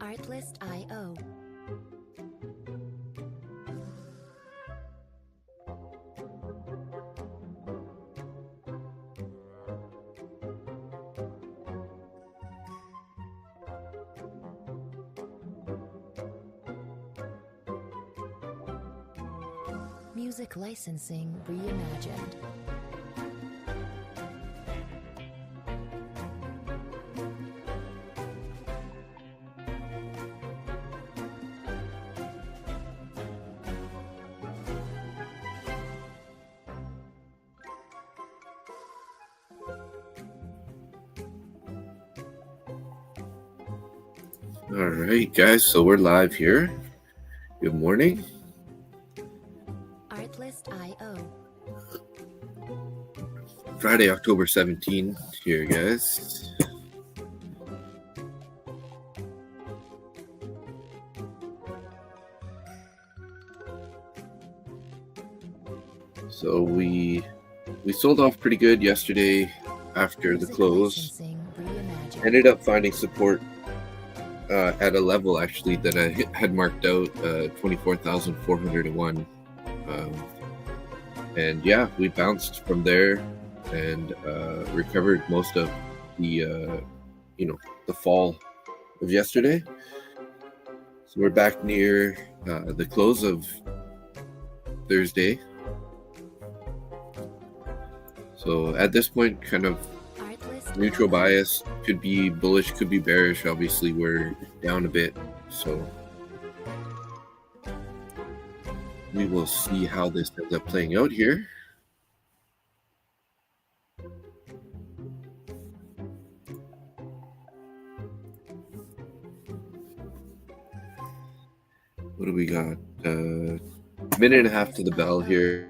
Artlist.io. Music licensing reimagined. All right, guys, so we're live here. Good morning. Artlist.io. Friday, October 17th here, guys. So we sold off pretty good yesterday after the close. Ended up finding support at a level actually that I had marked out, 24,401. And yeah, we bounced from there and recovered most of the the fall of yesterday. So we're back near the close of Thursday. So at this point, kind of neutral bias, could be bullish, could be bearish. Obviously, we're down a bit, so we will see how this ends up playing out here. What do we got? Minute and a half to the bell here.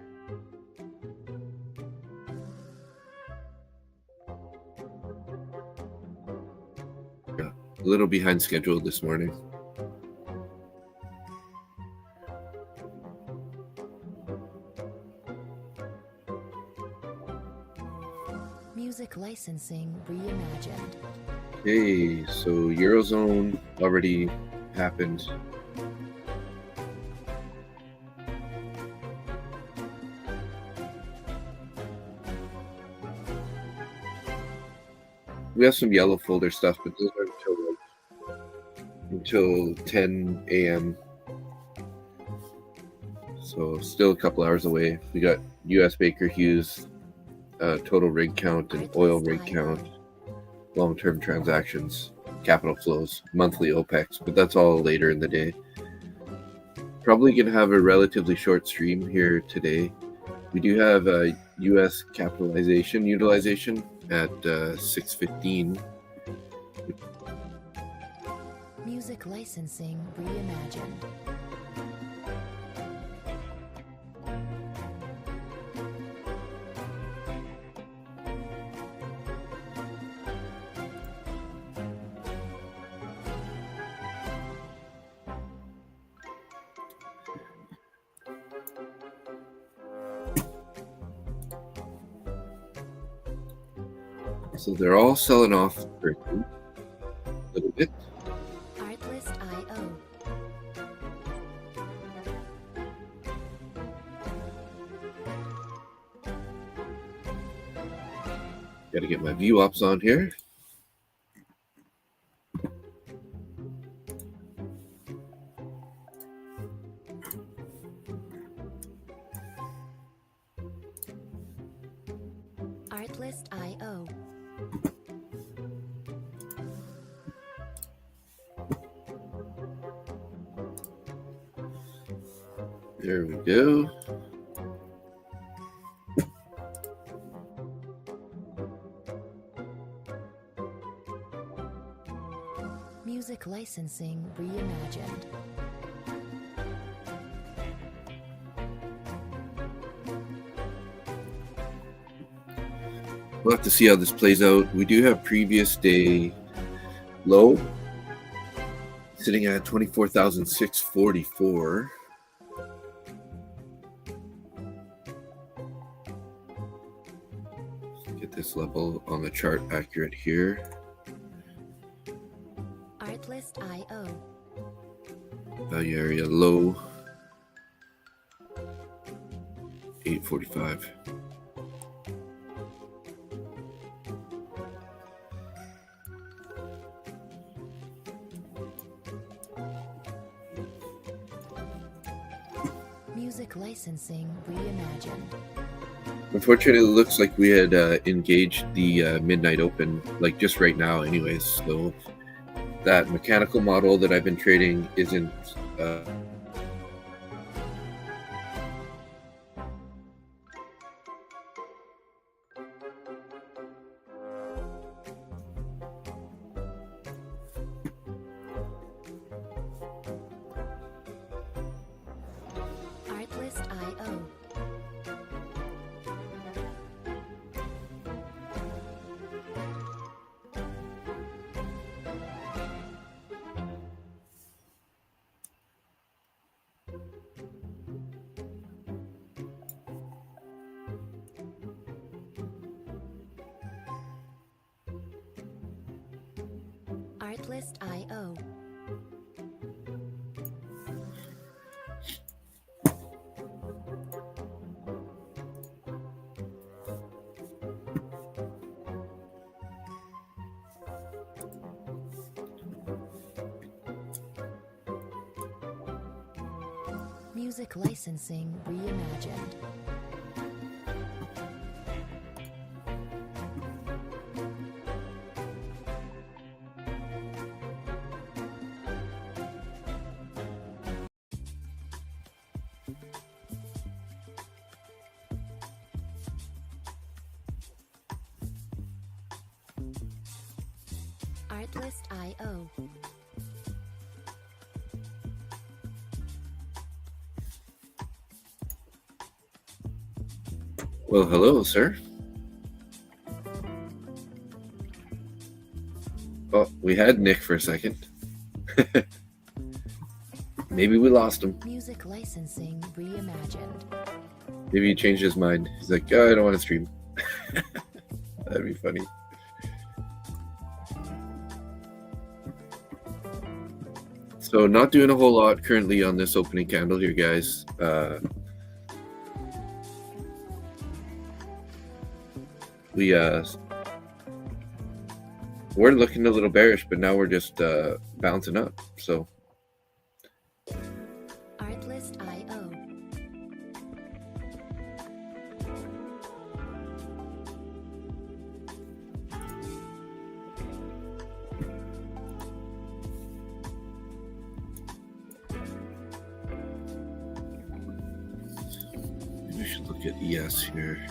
Yeah, a little behind schedule this morning. Music licensing reimagined. Okay, so Eurozone already happened. We have some yellow folder stuff, but those are until 10 a.m. So still a couple hours away. We got U.S. Baker Hughes total rig count and oil rig count, long-term transactions, capital flows, monthly OPEX, but that's all later in the day. Probably going to have a relatively short stream here today. We do have a U.S. capitalization utilization at 6:15. Music licensing reimagined. So they're all selling off for a little bit. Artlist.io. Got to get my view ups on here. Artlist.io. There we go. Music licensing reimagined. We'll have to see how this plays out. We do have previous day low sitting at 24,644. Get this level on the chart accurate here. Artlist.io. Value area low 845. Music licensing reimagined. Unfortunately, it looks like we had engaged the midnight open, like just right now, anyways. So that mechanical model that I've been trading isn't. Artlist.io. Artlist.io. Music licensing reimagined. Artlist.io. Well, hello, sir. Oh, we had Nick for a second. Maybe we lost him. Music licensing reimagined. Maybe he changed his mind. He's like, oh, I don't want to stream. That'd be funny. So not doing a whole lot currently on this opening candle here, guys. We're looking a little bearish, but now we're just bouncing up. So Artlist.io. we should look at ES here.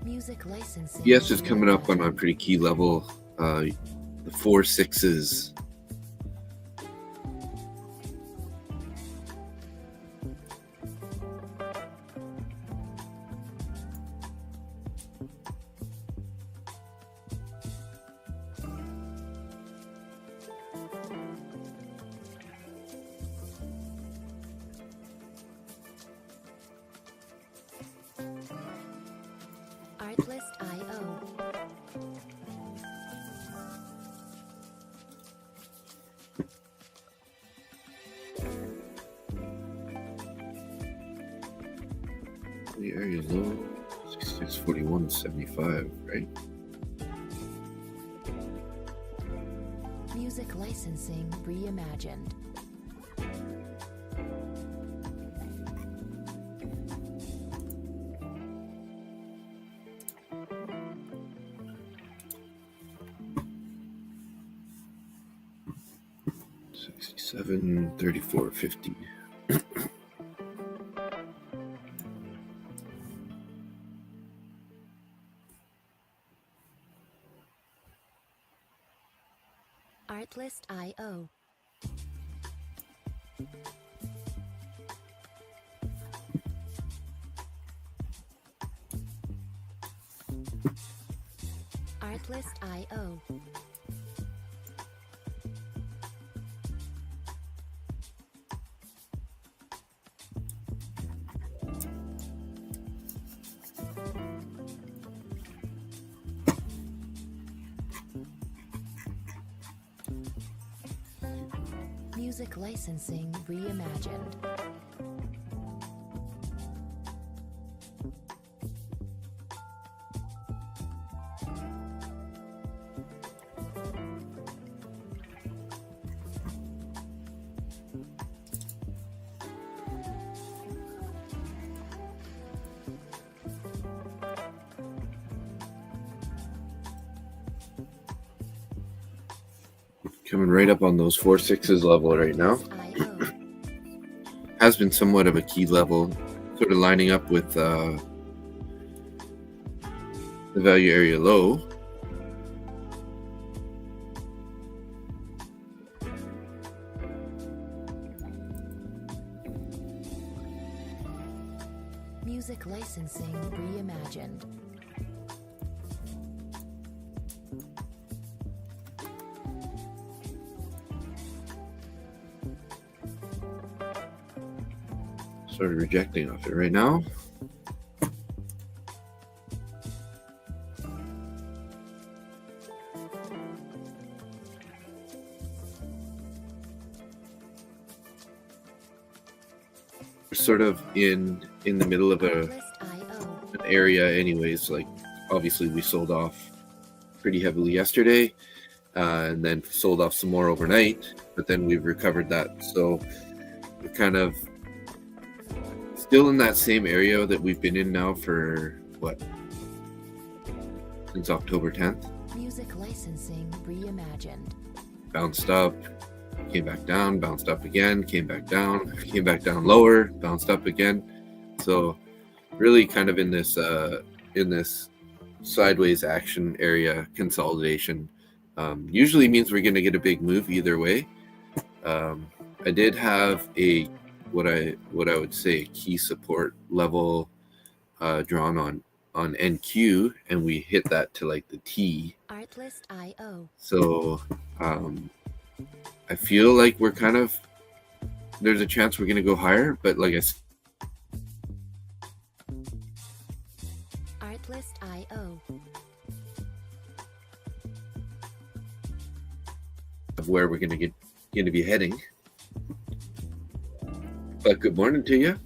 Music licensing. ES is coming up on a pretty key level. The 4 6s. Artlist.io. The area low 6641.75, right? Music licensing reimagined. $67.34.50. Artlist.io. Artlist.io. Music licensing reimagined. Coming right up on those 4/6s level right now. Has been somewhat of a key level, sort of lining up with the value area low. Music licensing reimagined. Sort of rejecting off it right now. We're sort of in the middle of an area anyways. Like obviously we sold off pretty heavily yesterday and then sold off some more overnight, but then we've recovered that. So we're kind of still in that same area that we've been in now for what? Since October 10th. Music licensing reimagined. Bounced up, came back down, bounced up again, came back down lower, bounced up again. So really kind of in this sideways action area consolidation. Usually means we're going to get a big move either way. I did have a what I would say key support level drawn on NQ, and we hit that to like the T. Artlist.io. So I feel like we're kind of, there's a chance we're going to go higher, but like I said, Artlist.io. of where we're going to be heading. But good morning to you.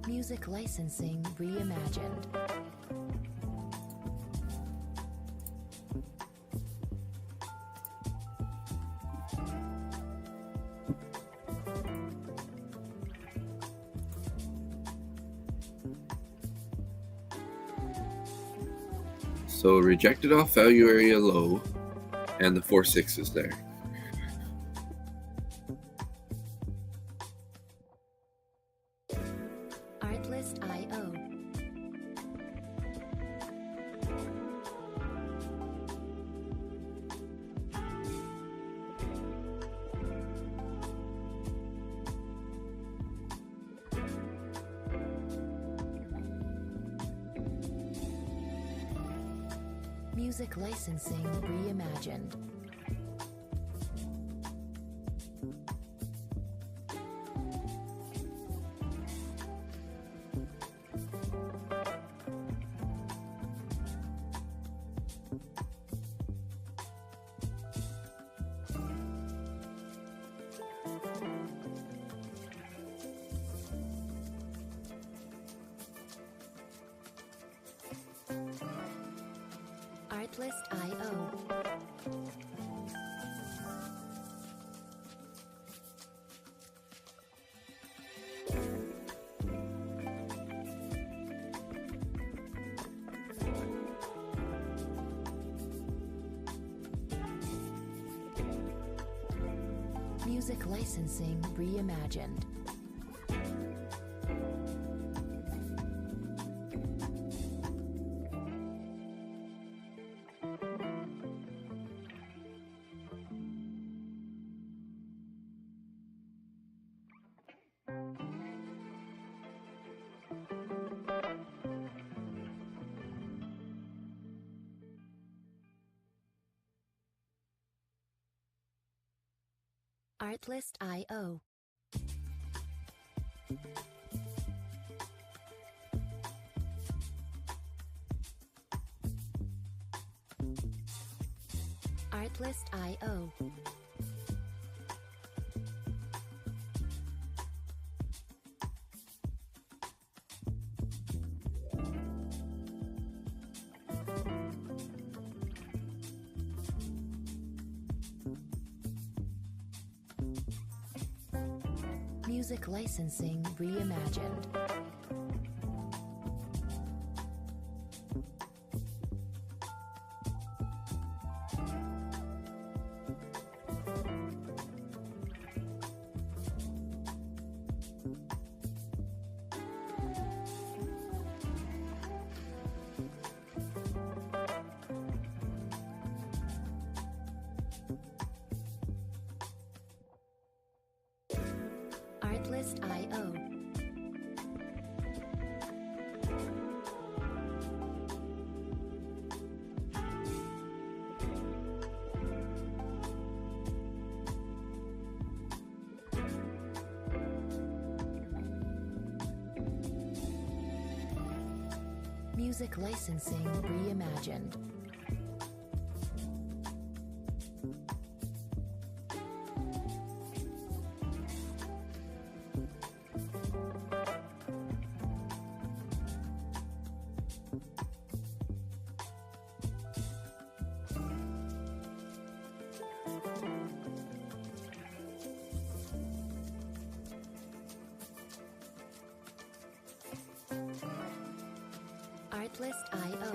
Music licensing reimagined. So rejected off value area low and the 4/6s there. Artlist.io. Music licensing reimagined. Artlist.io. Music licensing reimagined. Artlist.io. Artlist.io. Music licensing reimagined. Artlist.io. Music licensing reimagined. Artlist.io.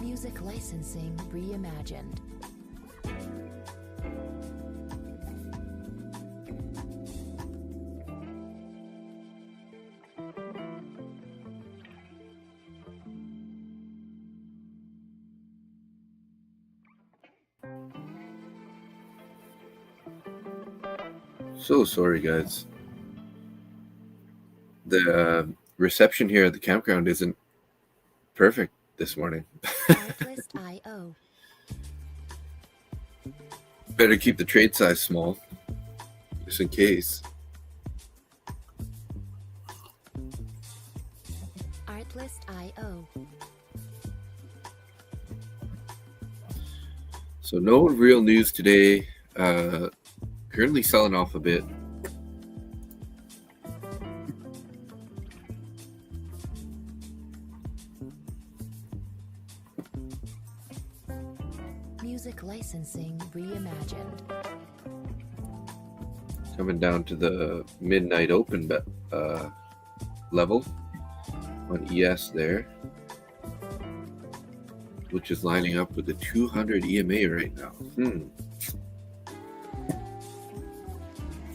Music licensing reimagined. So sorry, guys. The reception here at the campground isn't perfect this morning. Artlist.io. Better keep the trade size small, just in case. Artlist.io. So no real news today. Currently selling off a bit. Music licensing reimagined. Coming down to the midnight open level on ES there, which is lining up with the 200 EMA right now.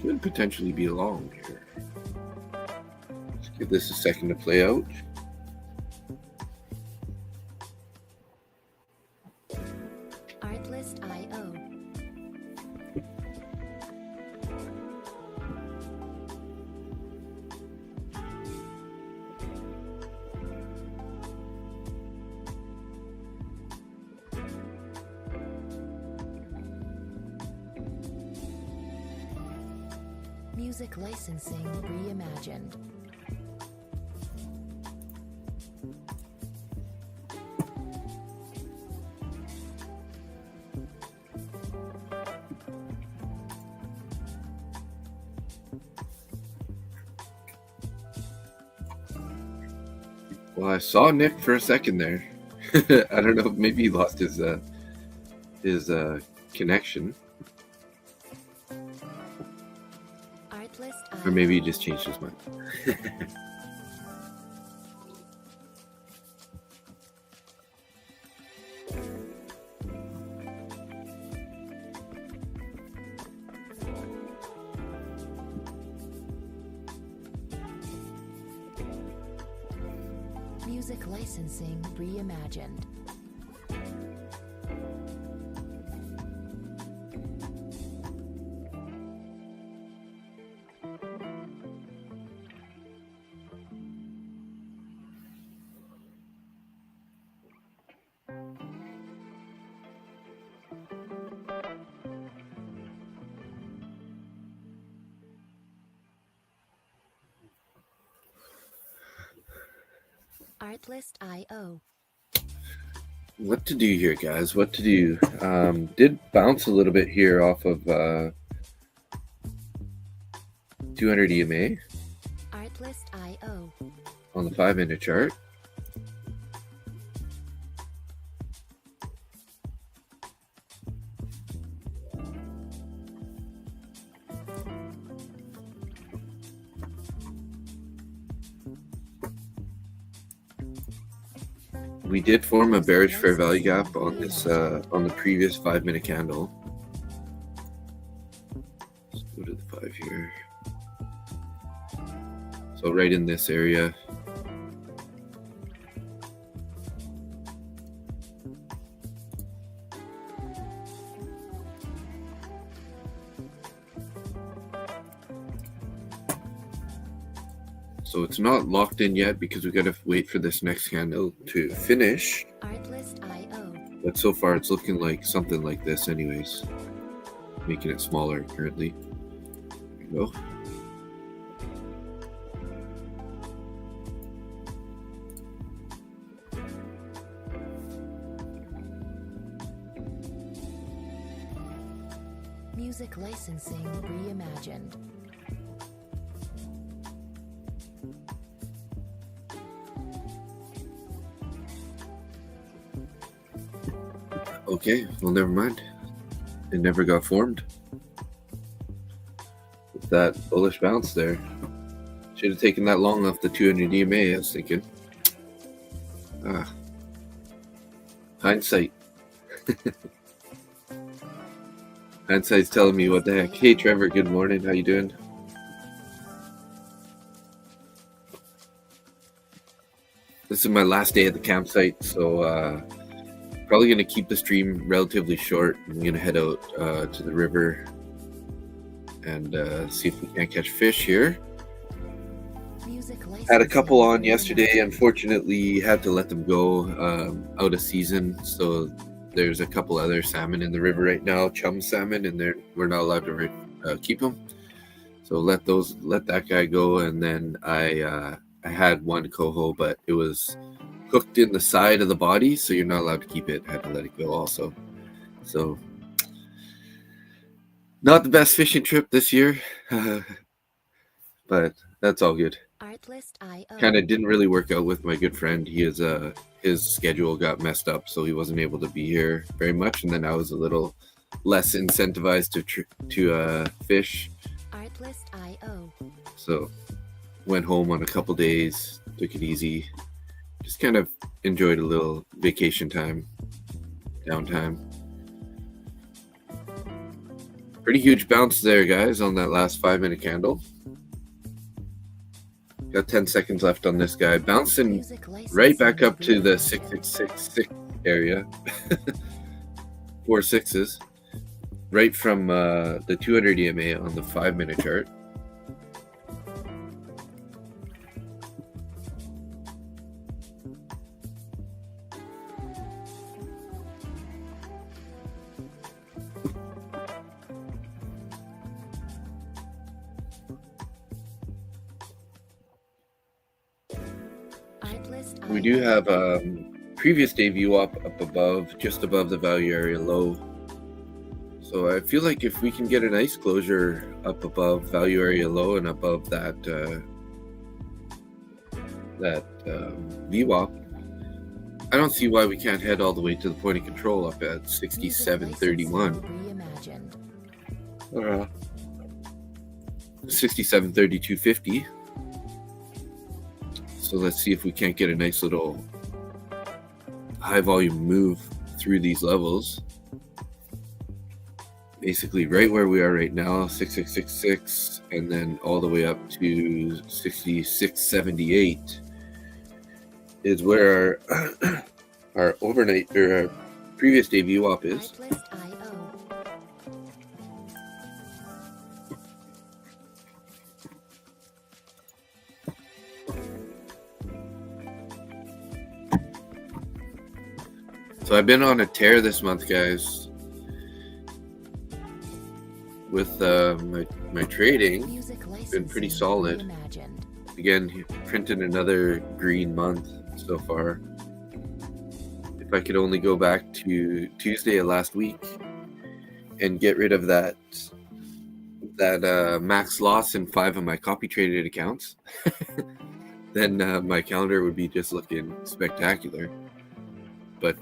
Could potentially be long here. Let's give this a second to play out. Artlist.io. Music licensing reimagined. Well, I saw Nick for a second there. I don't know, maybe he lost his connection. Artlist.io. Or maybe he just changed his mind. Music licensing reimagined. Artlist.io. What to do here, guys? What to do? Did bounce a little bit here off of 200 EMA Artlist.io. on the 5-minute chart. We did form a bearish fair value gap on this on the previous 5-minute candle. Let's go to the 5 here. So right in this area. So it's not locked in yet because we gotta wait for this next candle to finish. Artlist.io. But so far it's looking like something like this anyways. Making it smaller currently. There we go. Music licensing reimagined. Okay, well, never mind. It never got formed. With that bullish bounce there. Should have taken that long off the 200 EMA, I was thinking. Hindsight. Hindsight's telling me what the heck. Hey, Trevor, good morning. How you doing? This is my last day at the campsite, so probably going to keep the stream relatively short. I'm going to head out to the river and see if we can't catch fish here. Had a couple on yesterday. Unfortunately, had to let them go out of season. So there's a couple other salmon in the river right now, chum salmon, and we're not allowed to keep them. So let that guy go. And then I had one coho, but it was hooked in the side of the body, so you're not allowed to keep it. I had to let it go also. So not the best fishing trip this year, but that's all good. Kind of didn't really work out with my good friend. His schedule got messed up, so he wasn't able to be here very much, and then I was a little less incentivized to fish. Artlist.io. So went home on a couple days, took it easy. Just kind of enjoyed a little vacation time, downtime. Pretty huge bounce there, guys, on that last 5-minute candle. Got 10 seconds left on this guy. Bouncing right back up to the 666 area. 4 sixes. Right from the 200 EMA on the 5-minute chart. We do have previous day VWAP up above, just above the value area low. So I feel like if we can get a nice closure up above value area low and above that VWAP, I don't see why we can't head all the way to the point of control up at 67.31. 67.3250. So let's see if we can't get a nice little high volume move through these levels. Basically right where we are right now, 6666, and then all the way up to 6678 is where our overnight or our previous day VWAP is. So I've been on a tear this month, guys, with my trading. It's been pretty solid. Again, he printed another green month, so far. If I could only go back to Tuesday of last week and get rid of that max loss in 5 of my copy traded accounts, then my calendar would be just looking spectacular. But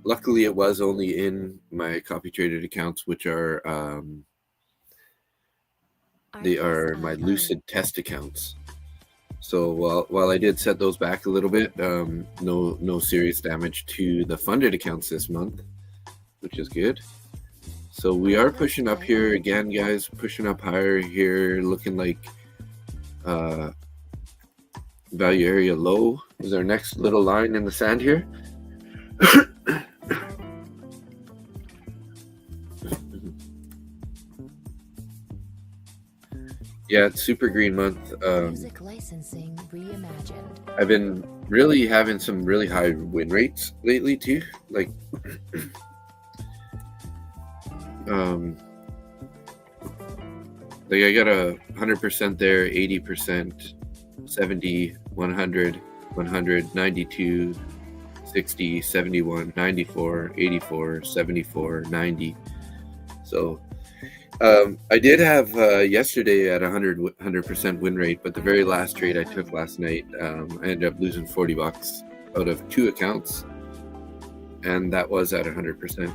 luckily it was only in my copy traded accounts, which are they are my lucid test accounts. So while I did set those back a little bit, no serious damage to the funded accounts this month, which is good. So we are pushing up here again, guys, pushing up higher here, looking like value area low is our next little line in the sand here. Yeah, it's super green month. Music licensing reimagined. I've been really having some really high win rates lately too. Like I got 100% there, 80%, 70, 100, 100, 92, 60, 71, 94, 84, 74, 90. So I did have yesterday at 100% win rate, but the very last trade I took last night, I ended up losing $40 out of 2 accounts, and that was at 100%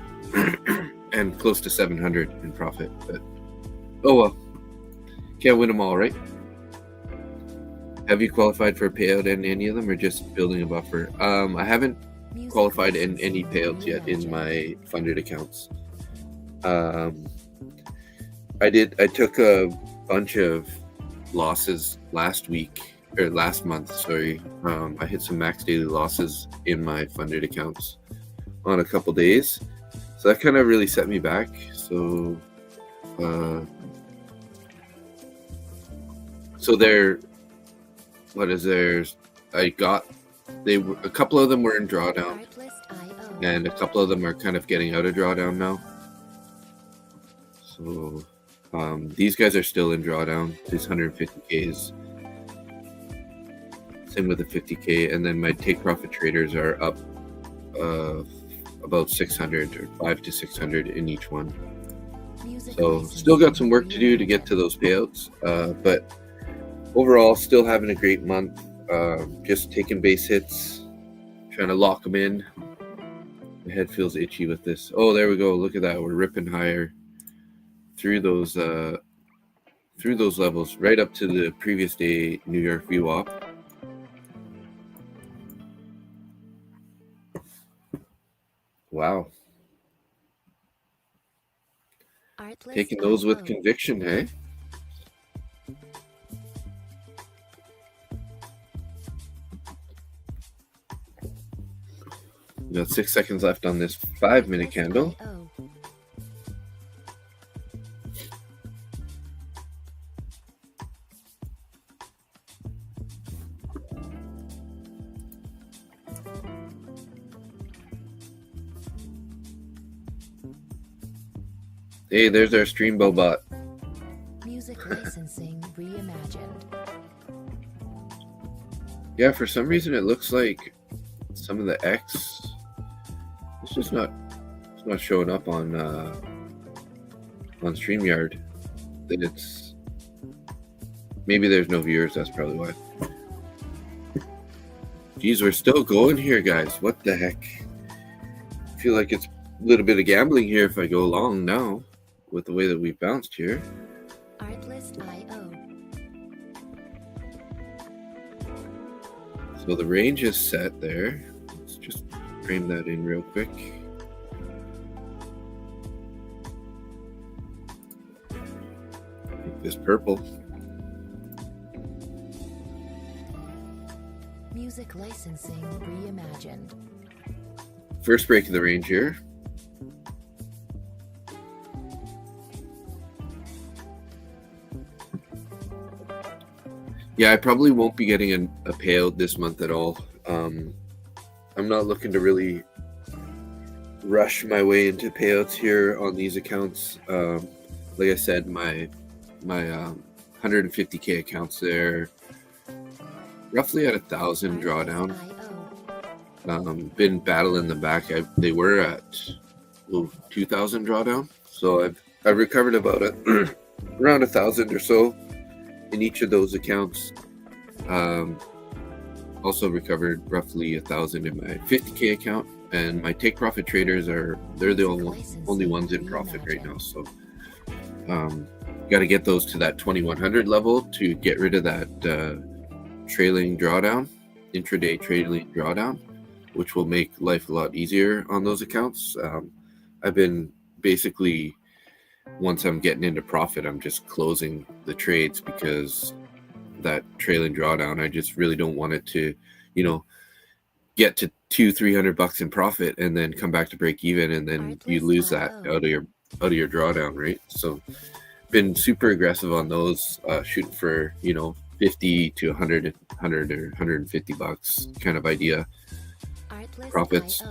and close to 700 in profit. But oh well, can't win them all, right? Have you qualified for a payout in any of them, or just building a buffer? I haven't qualified in any payouts yet in my funded accounts. I took a bunch of losses last month. Sorry. I hit some max daily losses in my funded accounts on a couple days. So that kind of really set me back. So a couple of them were in drawdown, and a couple of them are kind of getting out of drawdown now. So these guys are still in drawdown. These 150Ks. Same with the 50K, and then my take profit traders are up about 600 or 5 to 600 in each one. So still got some work to do to get to those payouts, but overall still having a great month. Just taking base hits, trying to lock them in. The head feels itchy with this. Oh, there we go. Look at that. We're ripping higher through those levels right up to the previous day New York VWAP. Wow. Taking those with conviction, hey? We got 6 seconds left on this 5-minute candle. Hey, there's our Streambo bot. Music licensing reimagined. Yeah, for some reason it looks like some of the X it's just not showing up on StreamYard. That it's maybe there's no viewers, that's probably why. Geez, we're still going here, guys. What the heck? I feel like it's a little bit of gambling here if I go long now with the way that we bounced here. Artlist.io. So the range is set there. Let's just frame that in real quick. Make this purple. Music licensing reimagined. First break of the range here. Yeah, I probably won't be getting a payout this month at all. I'm not looking to really rush my way into payouts here on these accounts. Like I said, my 150K accounts there, roughly at 1,000 drawdown. Been battling them back. They were at 2,000 drawdown, so I've recovered about around 1,000 or so in each of those accounts. Also recovered roughly 1,000 in my 50K account, and my take profit traders they're the only ones in profit right now. So got to get those to that 2,100 level to get rid of that trailing drawdown, intraday trailing drawdown, which will make life a lot easier on those accounts. I've been basically, once I'm getting into profit, I'm just closing the trades, because that trailing drawdown, I just really don't want it to, get to $200-300 in profit and then come back to break even, and then you lose that out of your drawdown, right? So been super aggressive on those, shooting for 50 to 100 or $150 kind of idea profits.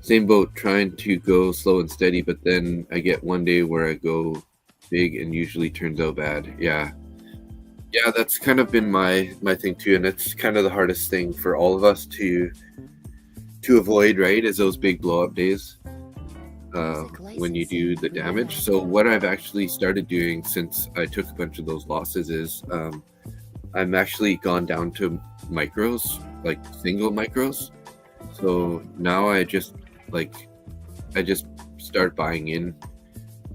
Same boat, trying to go slow and steady, but then I get one day where I go big and usually turns out bad. Yeah, that's kind of been my thing too, and it's kind of the hardest thing for all of us to avoid, right, is those big blow up days when you do the damage. So what I've actually started doing since I took a bunch of those losses is I'm actually gone down to micros, like single micros. So now I just start buying in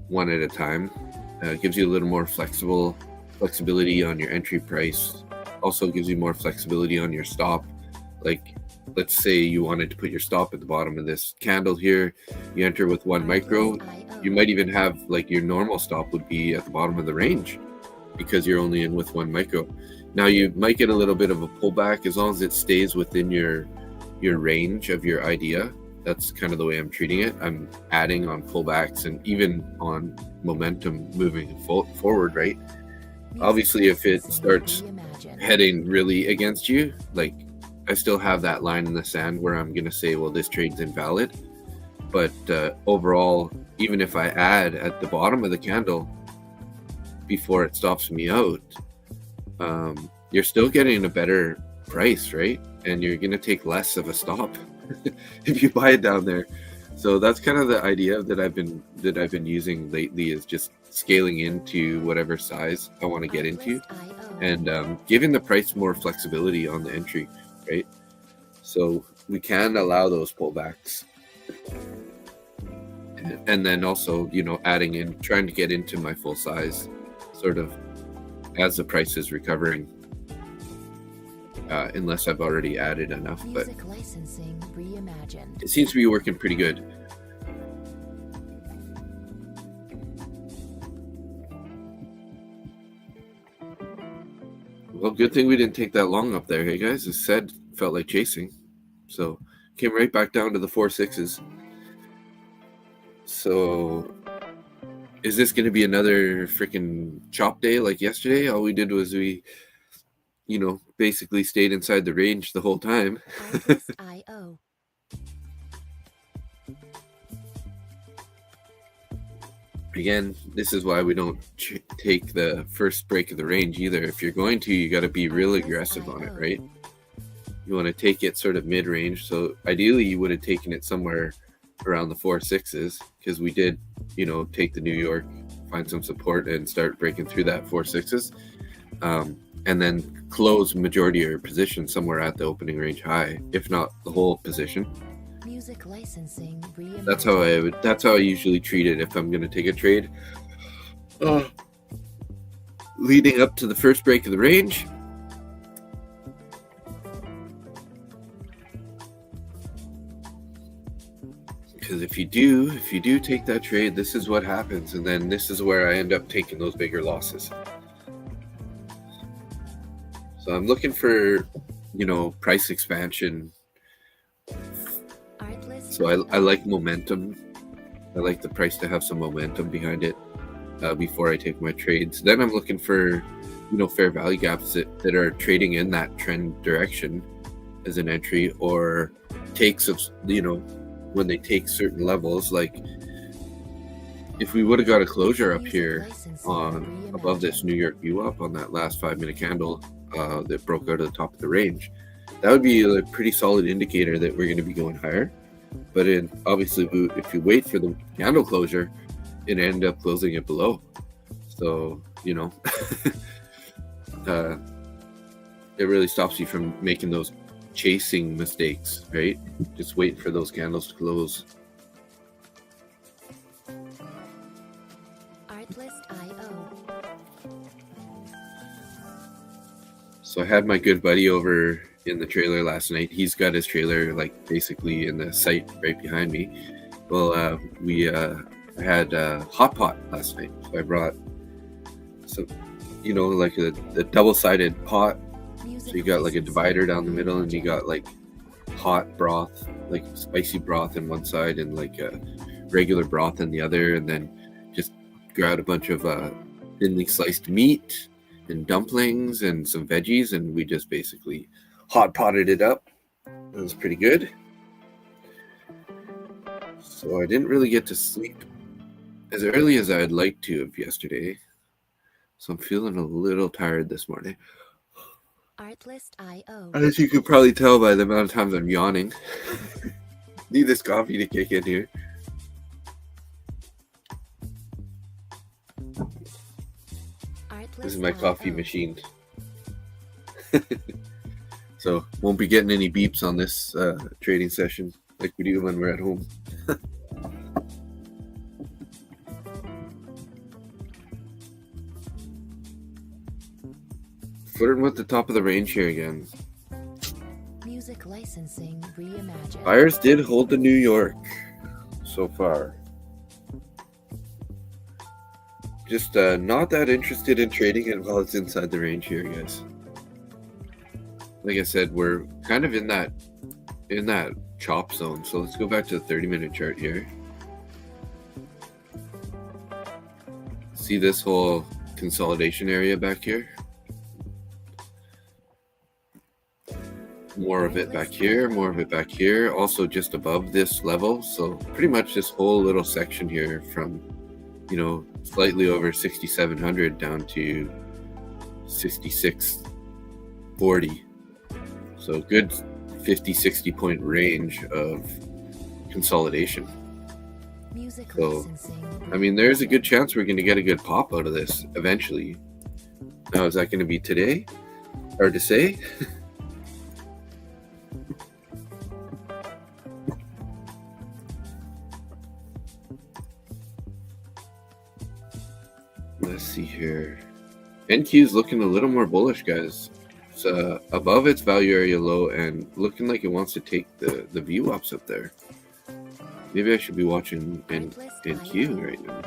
one at a time. Gives you a little more flexibility on your entry price. Also gives you more flexibility on your stop. Like, let's say you wanted to put your stop at the bottom of this candle here. You enter with one micro. You might even have, like, your normal stop would be at the bottom of the range because you're only in with one micro. Now you might get a little bit of a pullback as long as it stays within your range of your idea. That's kind of the way I'm treating it. I'm adding on pullbacks and even on momentum moving forward, right? Obviously, if it starts heading really against you, like, I still have that line in the sand where I'm going to say, well, this trade's invalid. But overall, even if I add at the bottom of the candle before it stops me out, you're still getting a better price, right? And you're going to take less of a stop if you buy it down there. So that's kind of the idea that I've been using lately, is just scaling into whatever size I want to get into, and giving the price more flexibility on the entry, right? So we can allow those pullbacks, and then also adding in, trying to get into my full size sort of as the price is recovering, unless I've already added enough. But it seems to be working pretty good. Well, good thing we didn't take that long up there. Hey guys, it said felt like chasing, so came right back down to the 4.6s. So is this going to be another freaking chop day like yesterday? All we did was we basically stayed inside the range the whole time. Again, this is why we don't take the first break of the range either. If you're going to, you got to be real aggressive on it, right? You want to take it sort of mid-range. So ideally, you would have taken it somewhere around the 4.6s, because we did, take the New York, find some support, and start breaking through that 4.6s, and then close majority of your position somewhere at the opening range high, if not the whole position. Music licensing. That's how I usually treat it if I'm going to take a trade. Leading up to the first break of the range. Because if you do take that trade, this is what happens, and then this is where I end up taking those bigger losses. So I'm looking for, price expansion. So I like momentum. I like the price to have some momentum behind it before I take my trades. Then I'm looking for, fair value gaps that are trading in that trend direction as an entry, or takes of, when they take certain levels. Like if we would have got a closure up here above this New York view up on that last 5-minute candle that broke out of the top of the range, that would be a pretty solid indicator that we're going to be going higher. But obviously, if you wait for the candle closure, it end up closing it below. So, it really stops you from making those chasing mistakes, right? Just wait for those candles to close. Artlist.io. So I had my good buddy over in the trailer last night. He's got his trailer like basically in the site right behind me. Well, we had a hot pot last night. So I brought some, like a double-sided pot. So you got like a divider down the middle, and you got like hot broth, like spicy broth on one side, and like a regular broth on the other, and then just grab a bunch of thinly sliced meat and dumplings and some veggies, and we just basically hot potted it up. It was pretty good. So I didn't really get to sleep as early as I'd like to have yesterday. So I'm feeling a little tired this morning. Artlist.io. As you could probably tell by the amount of times I'm yawning. Need this coffee to kick in here. This is my coffee machine. So won't be getting any beeps on this trading session like we do when we're at home. Flirting with the top of the range here again. Music licensing reimagined. Buyers did hold the New York so far. Just not that interested in trading it while it's inside the range here, guys. Like I said, we're kind of in that chop zone. So let's go back to the 30-minute chart here. See this whole consolidation area back here? More of it back here, more of it back here, also just above this level. So pretty much this whole little section here from, slightly over 6,700 down to 6,640. So good 50, 60 point range of consolidation. So, there's a good chance we're going to get a good pop out of this eventually. Now, is that going to be today? Hard to say. Let's see here. NQ is looking a little more bullish, guys. It's above its value area low and looking like it wants to take the VWAPs up there. Maybe I should be watching NQ right now.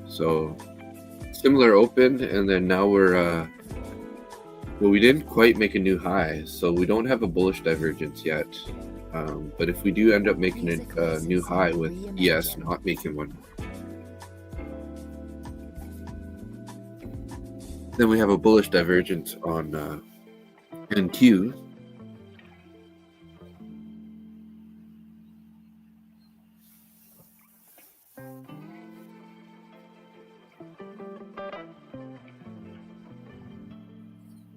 So similar open, and then now we're well, we didn't quite make a new high, so we don't have a bullish divergence yet. But if we do end up making a new high with ES not making one, then we have a bullish divergence on NQ.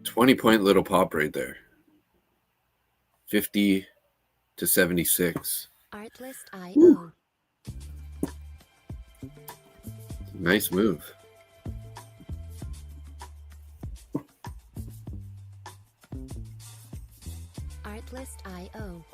$20-point little pop right there. 50 to 76. Artlist.io. Nice move. Artlist.io.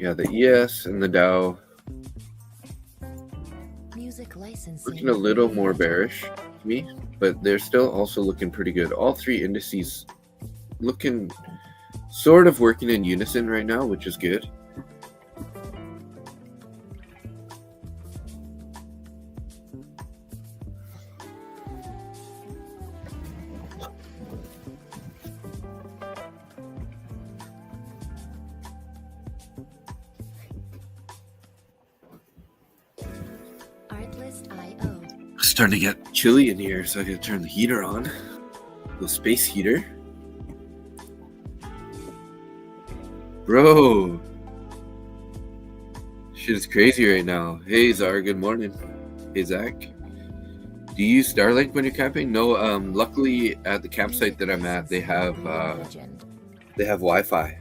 Yeah, the ES and the Dow Music licensing. looking a little more bearish to me, but they're still also looking pretty good. All three indices looking sort of working in unison right now, which is good. starting to get chilly in here, so I gotta turn the heater on. The space heater. Bro. Shit is crazy right now. Hey Zara, good morning. Hey Zach. Do you use Starlink when you're camping? No, luckily at the campsite that I'm at, they have Wi-Fi.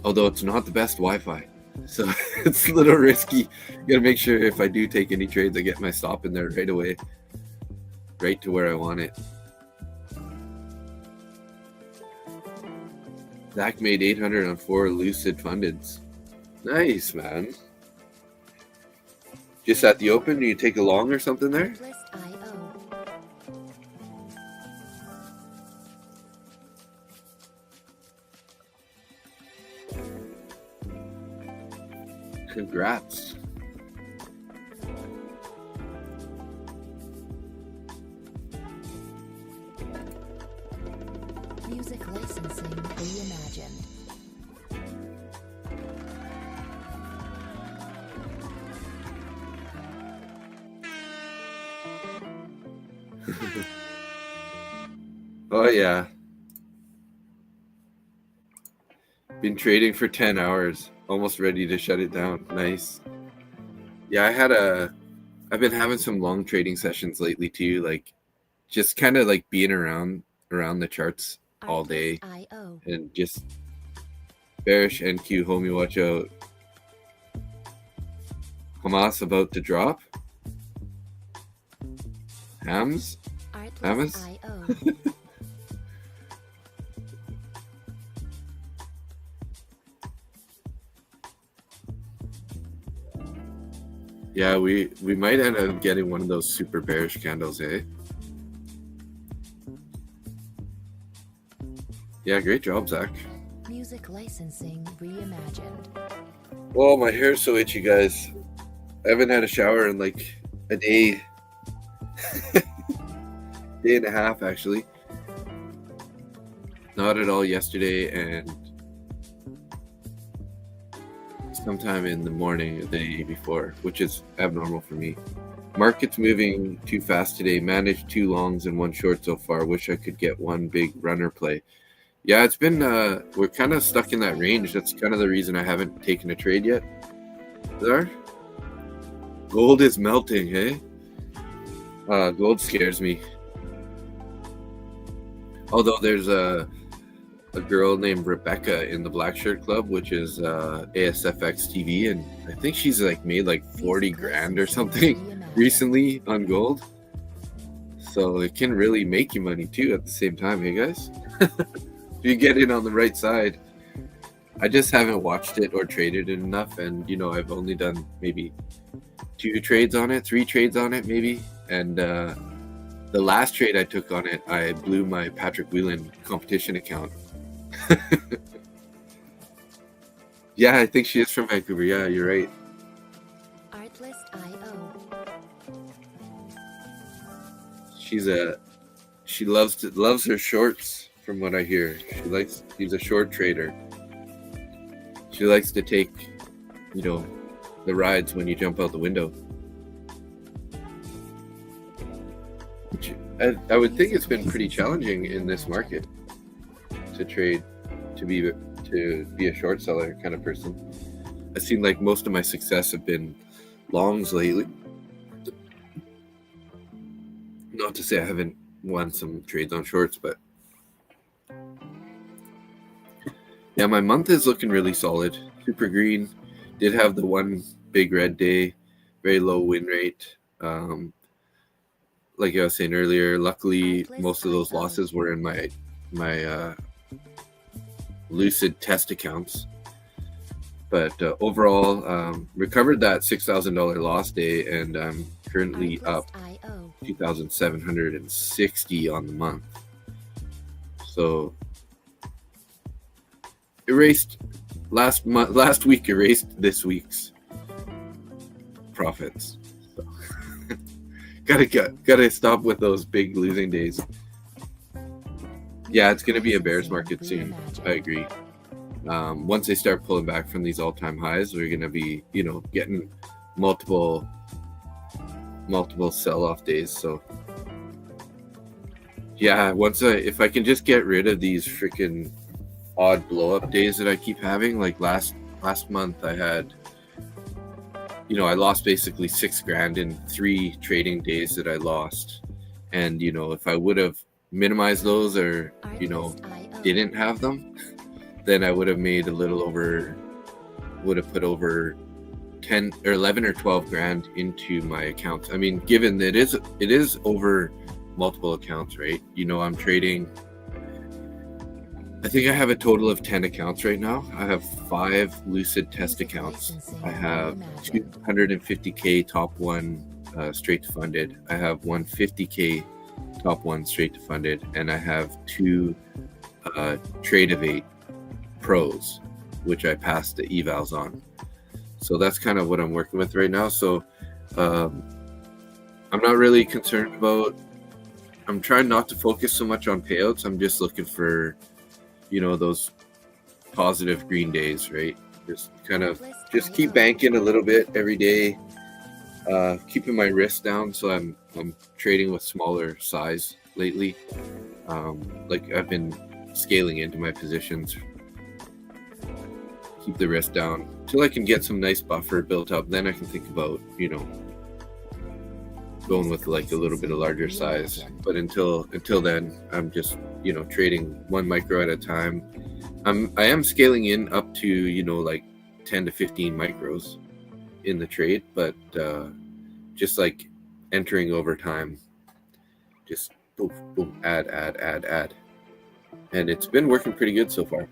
Although it's not the best Wi-Fi. So it's a little risky. Gotta make sure if I do take any trades, I get my stop in there right away. Right to where I want it. Zach made 800 on 4 lucid fundeds. Nice, man. Just at the open, do you take a long or something there? Congrats. Music licensing reimagined. Oh yeah. Been trading for 10 hours. Almost ready to shut it down. Nice. Yeah, I've been having some long trading sessions lately too, like just kind of like being around the charts all day and just bearish NQ, homie, watch out. Hamas about to drop. Hamas? Yeah, we might end up getting one of those super bearish candles, eh? Yeah, great job, Zach. Music licensing reimagined. Oh, my hair's so itchy, guys. I haven't had a shower in like a day. Day and a half, actually. Not at all yesterday, and sometime in the morning the day before, which is abnormal for me. Market's moving too fast today. Managed 2 longs and 1 short so far. Wish I could get one big runner play. Yeah, it's been we're kind of stuck in that range. That's kind of the reason I haven't taken a trade yet. There, gold is melting, hey? Gold scares me. Although there's a girl named Rebecca in the Black Shirt Club, which is ASFX TV, and I think she's like made like 40 grand or something recently on gold. So it can really make you money too at the same time, hey guys? If you get in on the right side. I just haven't watched it or traded it enough, and you know, I've only done maybe 2 trades on it, 3 trades on it maybe, and the last trade I took on it, I blew my Patrick Whelan competition account. Yeah, I think she is from Vancouver. Yeah, you're right. Artlist.io. She loves her shorts from what I hear. She's a short trader. She likes to take, you know, the rides when you jump out the window. I would think it's been pretty challenging in this market to trade, to be a short seller kind of person. I've seen like most of my success have been longs lately. Not to say I haven't won some trades on shorts, but yeah, my month is looking really solid. Super green. Did have the one big red day, very low win rate. Like I was saying earlier, luckily most of those losses were in my lucid test accounts. But overall, recovered that $6,000 loss day, and I'm currently up 2,760 on the month. So erased last week, erased this week's profits. So gotta stop with those big losing days. Yeah, it's gonna be a bear's market soon. I agree. Once they start pulling back from these all-time highs, we're going to be, getting multiple sell-off days. So yeah, if I can just get rid of these freaking odd blow-up days that I keep having, like last month I had, I lost basically $6,000 in 3 trading days that I lost. And, if I would have minimized those or, didn't have them, then I would have made put over 10 or 11 or 12 grand into my accounts. I mean, given that it is over multiple accounts, right? I'm trading, I think I have a total of 10 accounts right now. I have 5 Lucid test accounts. I have 250K top one straight to funded. I have 150K top one straight to funded, and I have 2 Trade of 8 pros, which I passed the evals on. So that's kind of what I'm working with right now. So I'm not really concerned about, I'm trying not to focus so much on payouts. I'm just looking for, those positive green days, right? Just keep banking a little bit every day, keeping my risk down. So I'm trading with smaller size lately. Like I've been scaling into my positions, keep the risk down till I can get some nice buffer built up. Then I can think about, going with like a little bit of larger size. But until then, I'm just, trading 1 micro at a time. I am scaling in up to, like 10 to 15 micros in the trade, but just like entering over time, just boom, boom, add. And it's been working pretty good so far.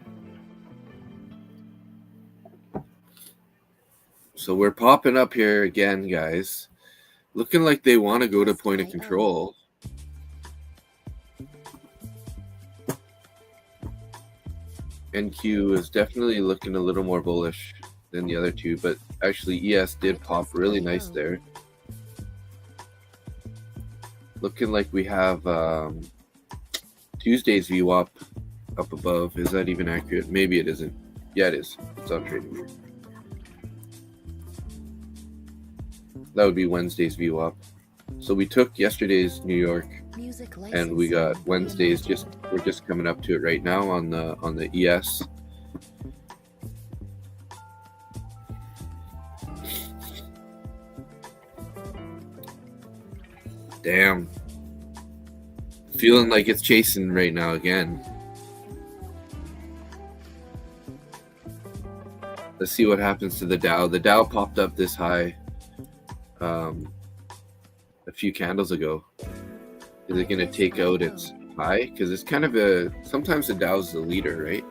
So we're popping up here again, guys. Looking like they want to go to point of control. NQ is definitely looking a little more bullish than the other two, but actually ES did pop really nice there. Looking like we have Tuesday's VWAP up above. Is that even accurate? Maybe it isn't. Yeah, it is. It's on TradingView. That would be Wednesday's VWAP. So we took yesterday's New York, and we got Wednesday's. We're just coming up to it right now on the ES. Damn. Feeling like it's chasing right now again. Let's see what happens to the Dow. The Dow popped up this high a few candles ago. Is it going to take out its high? Because it's kind of sometimes the Dow's the leader, right?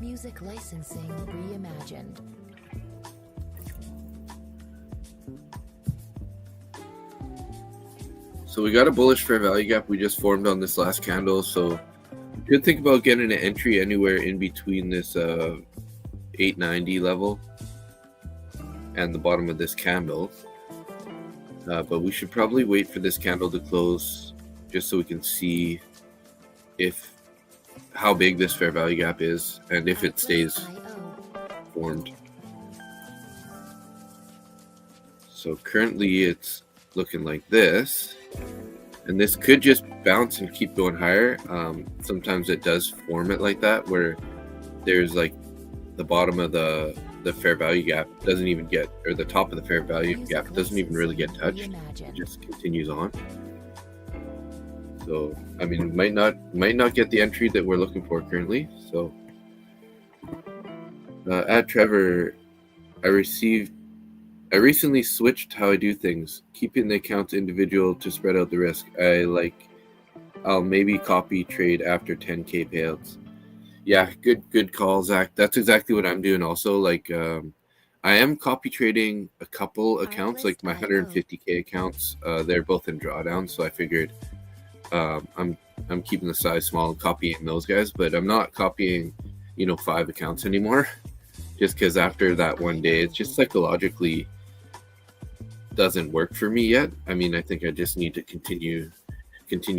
Music licensing reimagined. So we got a bullish fair value gap we just formed on this last candle. So you could think about getting an entry anywhere in between this 890 level and the bottom of this candle. But we should probably wait for this candle to close just so we can see how big this fair value gap is and if it stays formed. So currently it's looking like this, and this could just bounce and keep going higher. Sometimes it does form it like that, where there's like the bottom of the fair value gap doesn't even get, or the top of the fair value gap doesn't even really get touched. It just continues on. So I mean, might not get the entry that we're looking for currently. So at Trevor, I recently switched how I do things, keeping the accounts individual to spread out the risk. I'll maybe copy trade after 10K payouts. Yeah, good call, Zach. That's exactly what I'm doing also. Like I am copy trading a couple accounts, like my 150K accounts. They're both in drawdown, so I figured I'm keeping the size small and copying those guys, but I'm not copying 5 accounts anymore, just because after that one day, it's just psychologically doesn't work for me yet. I mean, I think I just need to continue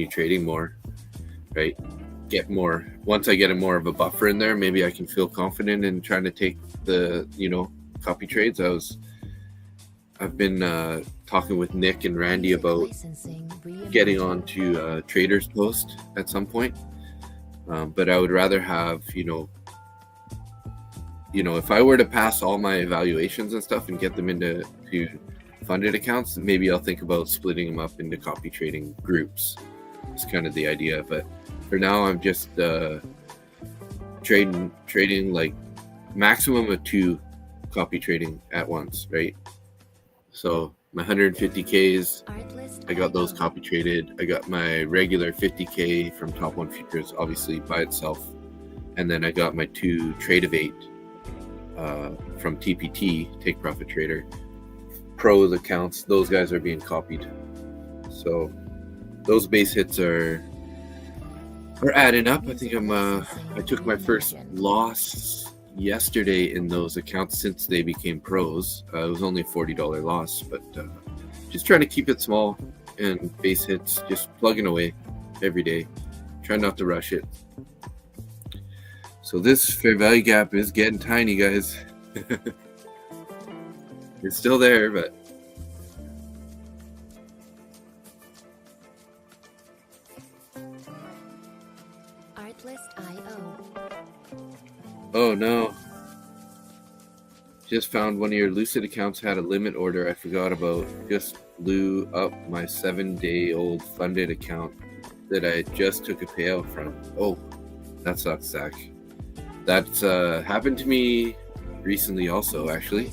trading more, right? Get more. Once I get more of a buffer in there, maybe I can feel confident in trying to take the copy trades. I've been talking with Nick and Randy about getting onto Traders Post at some point, but I would rather have if I were to pass all my evaluations and stuff and get them into funded accounts, maybe I'll think about splitting them up into copy trading groups. It's kind of the idea, but for now I'm just trading like maximum of 2 copy trading at once, right? So my 150Ks, I got those copy traded. I got my regular 50K from Top 1 Futures, obviously by itself, and then I got my 2 Trade of 8 from TPT, Take Profit Trader. Pros accounts, those guys are being copied. So those base hits are adding up. I think I took my first loss yesterday in those accounts since they became pros. It was only a $40 loss, but just trying to keep it small and base hits, just plugging away every day. Try not to rush it. So this fair value gap is getting tiny, guys. It's still there, but oh no. Just found one of your Lucid accounts had a limit order I forgot about. Just blew up my 7-day-old funded account that I just took a payout from. Oh, that sucks, Zach. That's happened to me recently also, actually.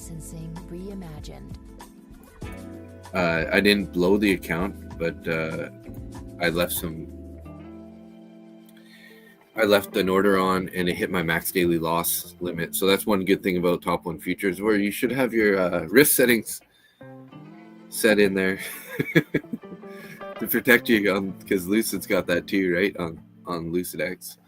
I didn't blow the account, but I left an order on and it hit my max daily loss limit. So that's one good thing about Top 1 Futures, where you should have your risk settings set in there to protect you, because Lucid's got that too, right? On LucidX.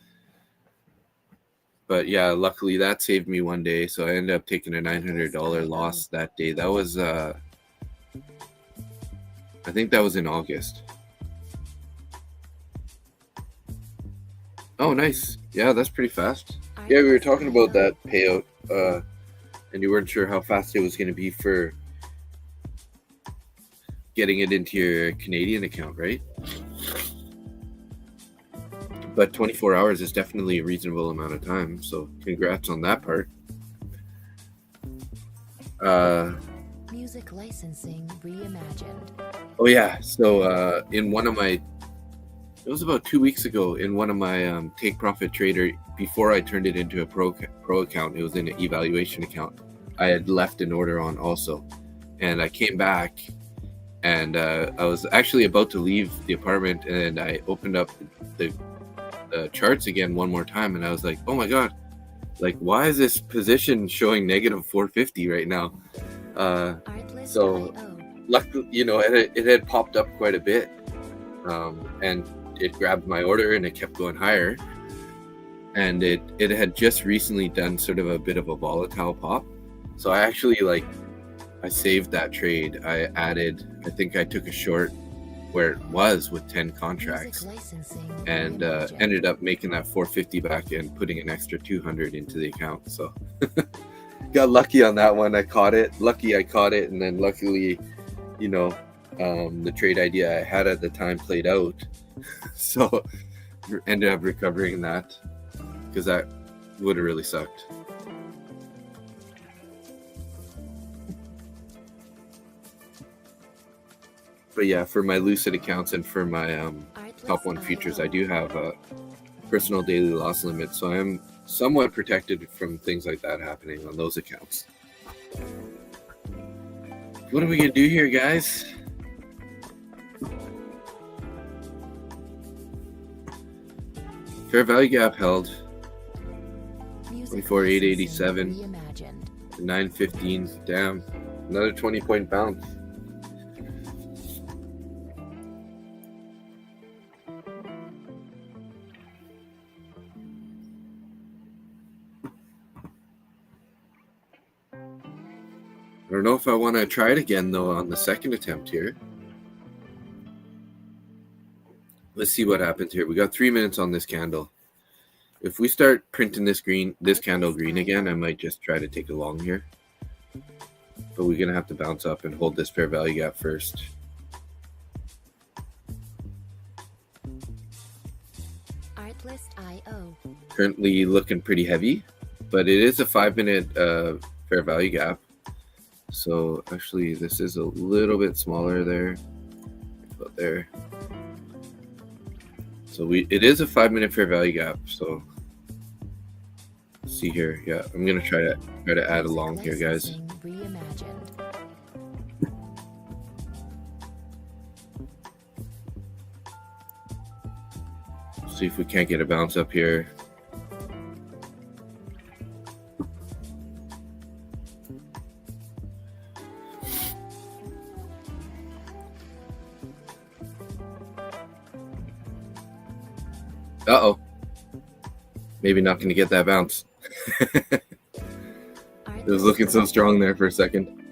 But yeah, luckily that saved me one day. So I ended up taking a $900 loss that day. That was, I think that was in August. Oh, nice. Yeah, that's pretty fast. Yeah, we were talking about that payout, and you weren't sure how fast it was going to be for getting it into your Canadian account, right? But 24 hours is definitely a reasonable amount of time, so congrats on that part. Music licensing reimagined. Oh yeah, so in one of my, it was about 2 weeks ago, in one of my Take Profit Trader, before I turned it into a pro account, it was in an evaluation account, I had left an order on also, and I came back, and I was actually about to leave the apartment, and I opened up the charts again one more time, and I was like, oh my god, like, why is this position showing negative 450 right now? So luckily, it had popped up quite a bit, and it grabbed my order and it kept going higher, and it had just recently done sort of a bit of a volatile pop. So I actually I saved that trade. I think I took a short where it was with 10 contracts, and ended up making that 450 back and putting an extra 200 into the account. So got lucky on that one. I caught it, and then luckily, the trade idea I had at the time played out. So ended up recovering that, because that would have really sucked. But yeah, for my Lucid accounts and for my Top 1 Futures, I do have a personal daily loss limit, so I'm somewhat protected from things like that happening on those accounts. What are we gonna do here, guys? Fair value gap held 24,887 to 915. Damn, another 20-point bounce. I don't know if I want to try it again though on the second attempt here. Let's see what happens here. We got 3 minutes on this candle. If we start printing this candle green again, I might just try to take a long here. But we're going to have to bounce up and hold this fair value gap first. Artlist.io. Currently looking pretty heavy, but it is a 5-minute fair value gap. So actually this is a little bit smaller there. About there. So it is a 5-minute fair value gap. So let's see here. Yeah, I'm gonna try to add along here, guys. See if we can't get a bounce up here. Uh-oh. Maybe not going to get that bounce. It was looking so strong there for a second.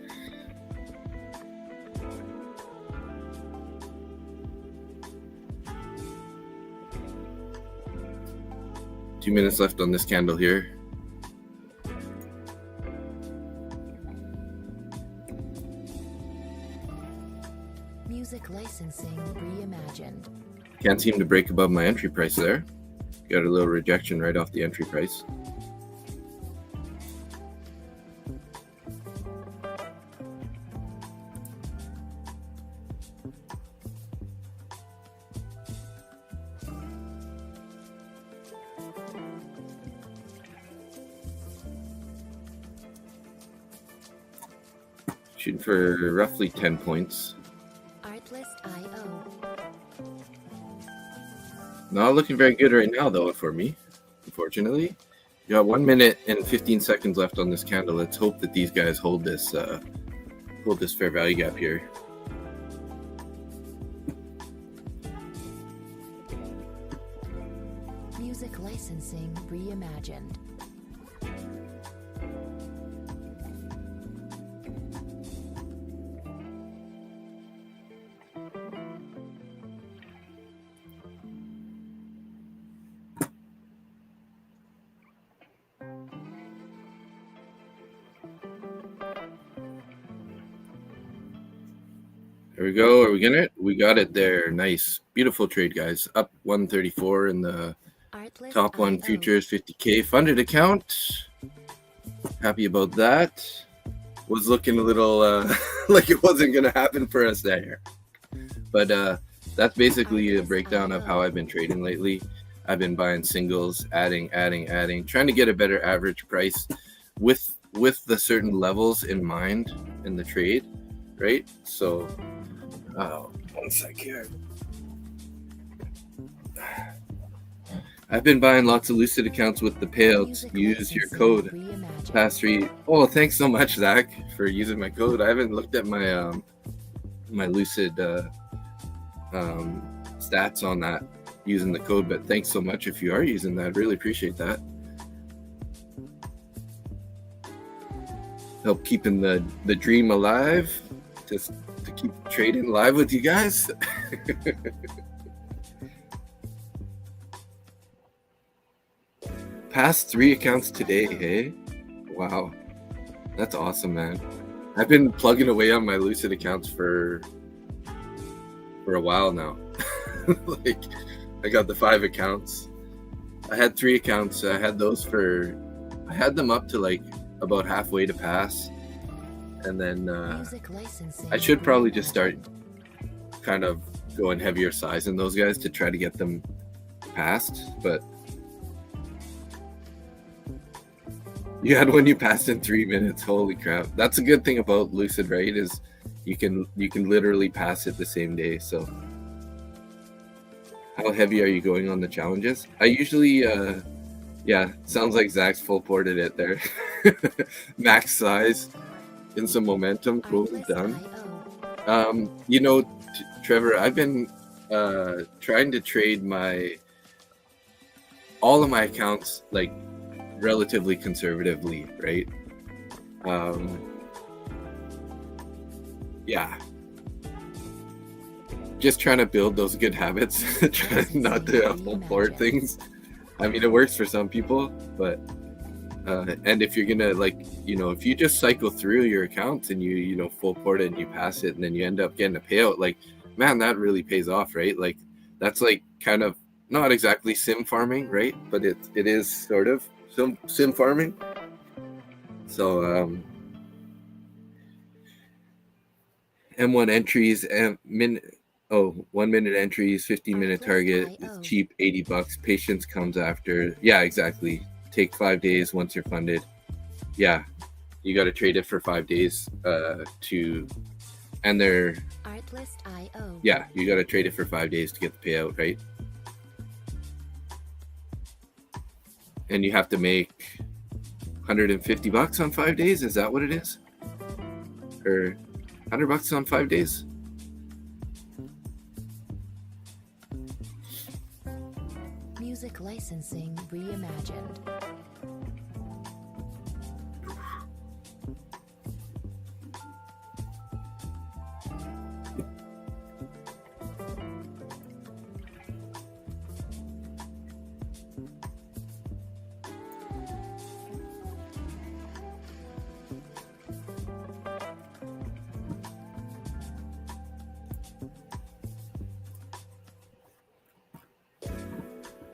Two minutes left on this candle here. Music licensing reimagined. Can't seem to break above my entry price there. Got a little rejection right off the entry price. Shooting for roughly 10 points. Artlist.io. Not looking very good right now, though, for me, unfortunately. We got 1 minute and 15 seconds left on this candle. Let's hope that these guys hold this fair value gap here. Music licensing reimagined. There we go. Are we getting it? We got it there. Nice. Beautiful trade, guys. Up 134 in the top one futures, 50K funded account. Happy about that. Was looking a little like it wasn't going to happen for us there. But that's basically a breakdown of how I've been trading lately. I've been buying singles, adding, trying to get a better average price with the certain levels in mind in the trade, right? So, 1 sec here. I've been buying lots of Lucid accounts with the payouts. Use your code PASS3. Oh, thanks so much, Zach, for using my code. I haven't looked at my my Lucid stats on that using the code, but thanks so much if you are using that. Really appreciate that. Help keeping the dream alive, just to keep trading live with you guys. Past 3 accounts today, hey? Wow. That's awesome, man. I've been plugging away on my Lucid accounts for a while now. Like, I got the 5 accounts. I had 3 accounts. I had them up to like about halfway to pass. And then I should probably just start kind of going heavier size in those guys to try to get them passed. But you had one you passed in 3 minutes. Holy crap. That's a good thing about Lucid, right? Is you can literally pass it the same day. So how heavy are you going on the challenges? I usually yeah, sounds like Zach's full ported it there. Max size in some momentum. Cool, done. You know, Trevor, I've been trying to trade all of my accounts like relatively conservatively, right? Um, yeah, just trying to build those good habits, trying not to full port things. I mean, it works for some people, but and if you're gonna if you just cycle through your accounts and you full port it and you pass it and then you end up getting a payout, like, man, that really pays off, right? Like, that's like kind of not exactly sim farming, right? But it is sort of sim farming. So M1 entries and 1 minute entries, 15-minute target is cheap, $80. Patience comes after. Yeah, exactly. Take 5 days once you're funded. Yeah, you got to trade it for 5 days and they're Artlist.io. Yeah, you got to trade it for 5 days to get the payout, right? And you have to make $150 on 5 days. Is that what it is? Or $100 on 5 days? Music licensing reimagined.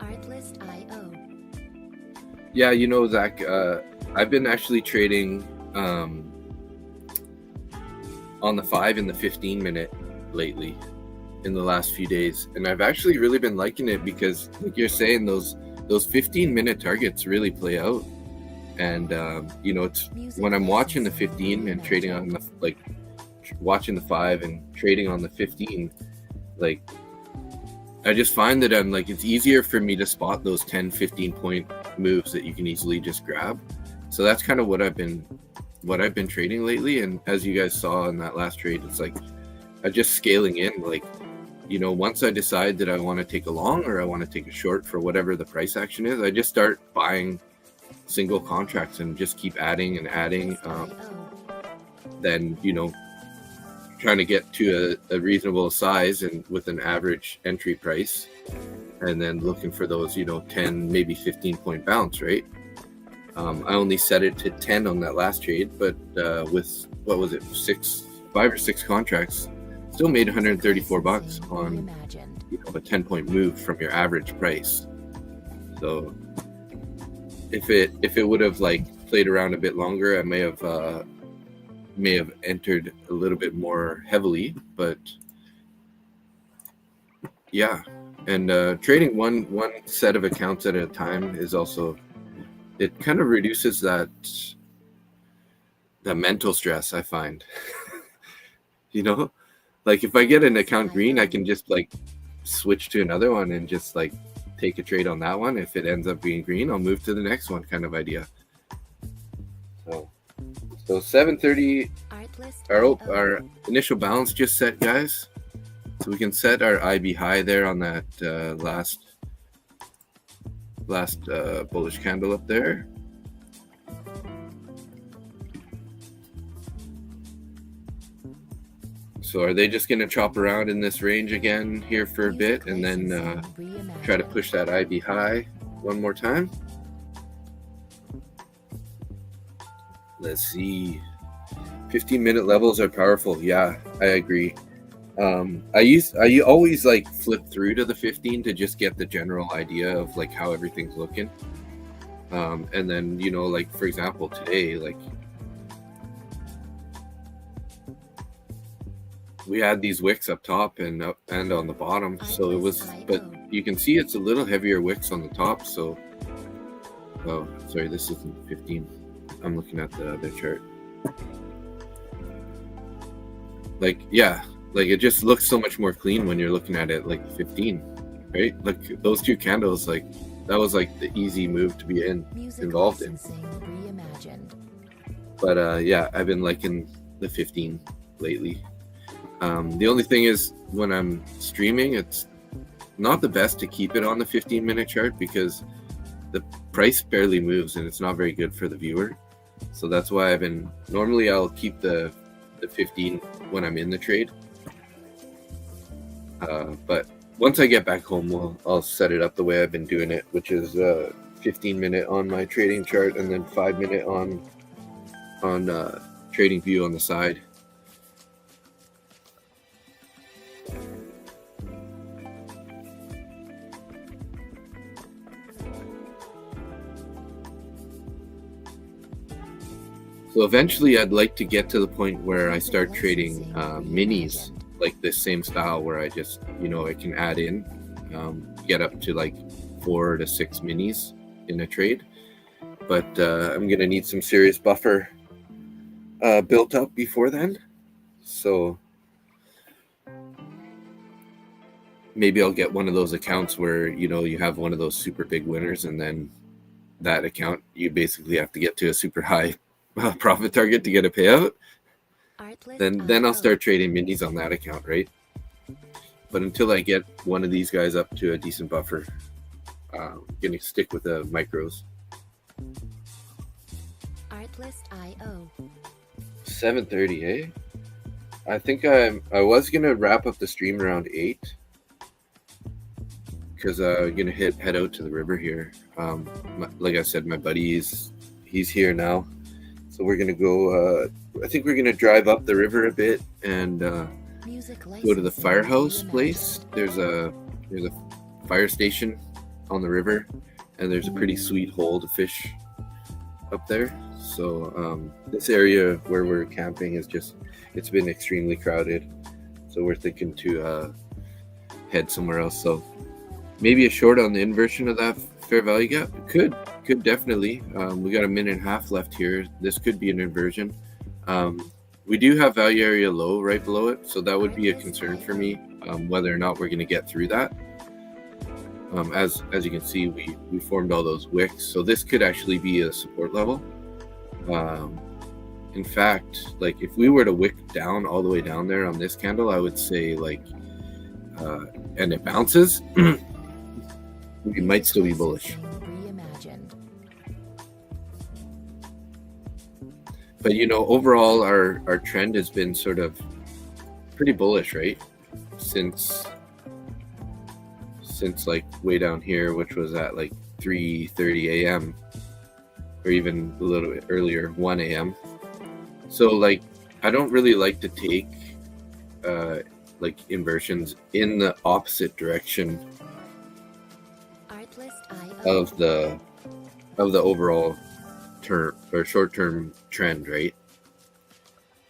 Artlist.io. Yeah, Zach, I've been actually trading on the 5 and the 15-minute lately in the last few days, and I've actually really been liking it because, like you're saying, those 15-minute targets really play out. And it's when I'm watching the 15 and trading on the watching the 5 and trading on the 15, like, I just find that it's easier for me to spot those 10-15 point moves that you can easily just grab. So that's kind of what I've been trading lately. And as you guys saw in that last trade, it's like I'm just scaling in. Like, once I decide that I want to take a long or I want to take a short for whatever the price action is, I just start buying single contracts and just keep adding and adding. Then trying to get to a reasonable size and with an average entry price, and then looking for those 10 maybe 15 point bounce, right? I only set it to 10 on that last trade, but with what was it, 5 or 6 contracts, still made $134 on a 10 point move from your average price. So if it would have played around a bit longer, I may have entered a little bit more heavily. But yeah, and trading one set of accounts at a time is also, it kind of reduces that mental stress, I find. Like, if I get an account green, I can just switch to another one and just take a trade on that one. If it ends up being green, I'll move to the next one, kind of idea. So 7:30, our initial balance just set, guys. So we can set our IB high there on that last bullish candle up there. So are they just going to chop around in this range again here for a bit and then try to push that IB high one more time? Let's see. 15-minute levels are powerful. Yeah, I agree. I always flip through to the 15 to just get the general idea of how everything's looking. And then for example today, we had these wicks up top and on the bottom, so it was, but you can see it's a little heavier wicks on the top. So, oh, sorry, this isn't 15. I'm looking at the other chart. It just looks so much more clean when you're looking at it 15, right? Those two candles, that was the easy move to be involved in. But yeah, I've been liking the 15 lately. The only thing is, when I'm streaming, it's not the best to keep it on the 15-minute chart because the price barely moves and it's not very good for the viewer. So that's why normally I'll keep the 15 when I'm in the trade. But once I get back home, I'll set it up the way I've been doing it, which is 15-minute on my trading chart and then 5-minute on trading view on the side. So eventually I'd like to get to the point where I start trading minis like this same style, where I just, I can add in, get up to like 4 to 6 minis in a trade. But I'm going to need some serious buffer built up before then. So maybe I'll get one of those accounts where, you have one of those super big winners, and then that account, you basically have to get to a super high profit target to get a payout. Then I'll start trading minis on that account, right? But until I get one of these guys up to a decent buffer, I'm going to stick with the micros. Artlist.io. 7:30, eh? I think I was going to wrap up the stream around 8, because I'm going to head out to the river here. Like I said, my buddy, he's here now. So we're going to go, I think we're going to drive up the river a bit and go to the firehouse place. There's a fire station on the river, and there's a pretty sweet hole to fish up there. So this area where we're camping it's been extremely crowded. So we're thinking to head somewhere else. So maybe a short on the inversion of that fair value gap. Could definitely. We got a minute and a half left here. This could be an inversion. We do have value area low right below it, so that would be a concern for me, whether or not we're going to get through that. As you can see, we formed all those wicks, so this could actually be a support level. In fact, like if we were to wick down all the way down there on this candle, I would say and it bounces, we might still be bullish. But overall our trend has been sort of pretty bullish, right? Since like way down here, which was at like 3:30 a.m. or even a little bit earlier, 1 a.m. So like I don't really like to take like inversions in the opposite direction of the overall term or short-term trend, right?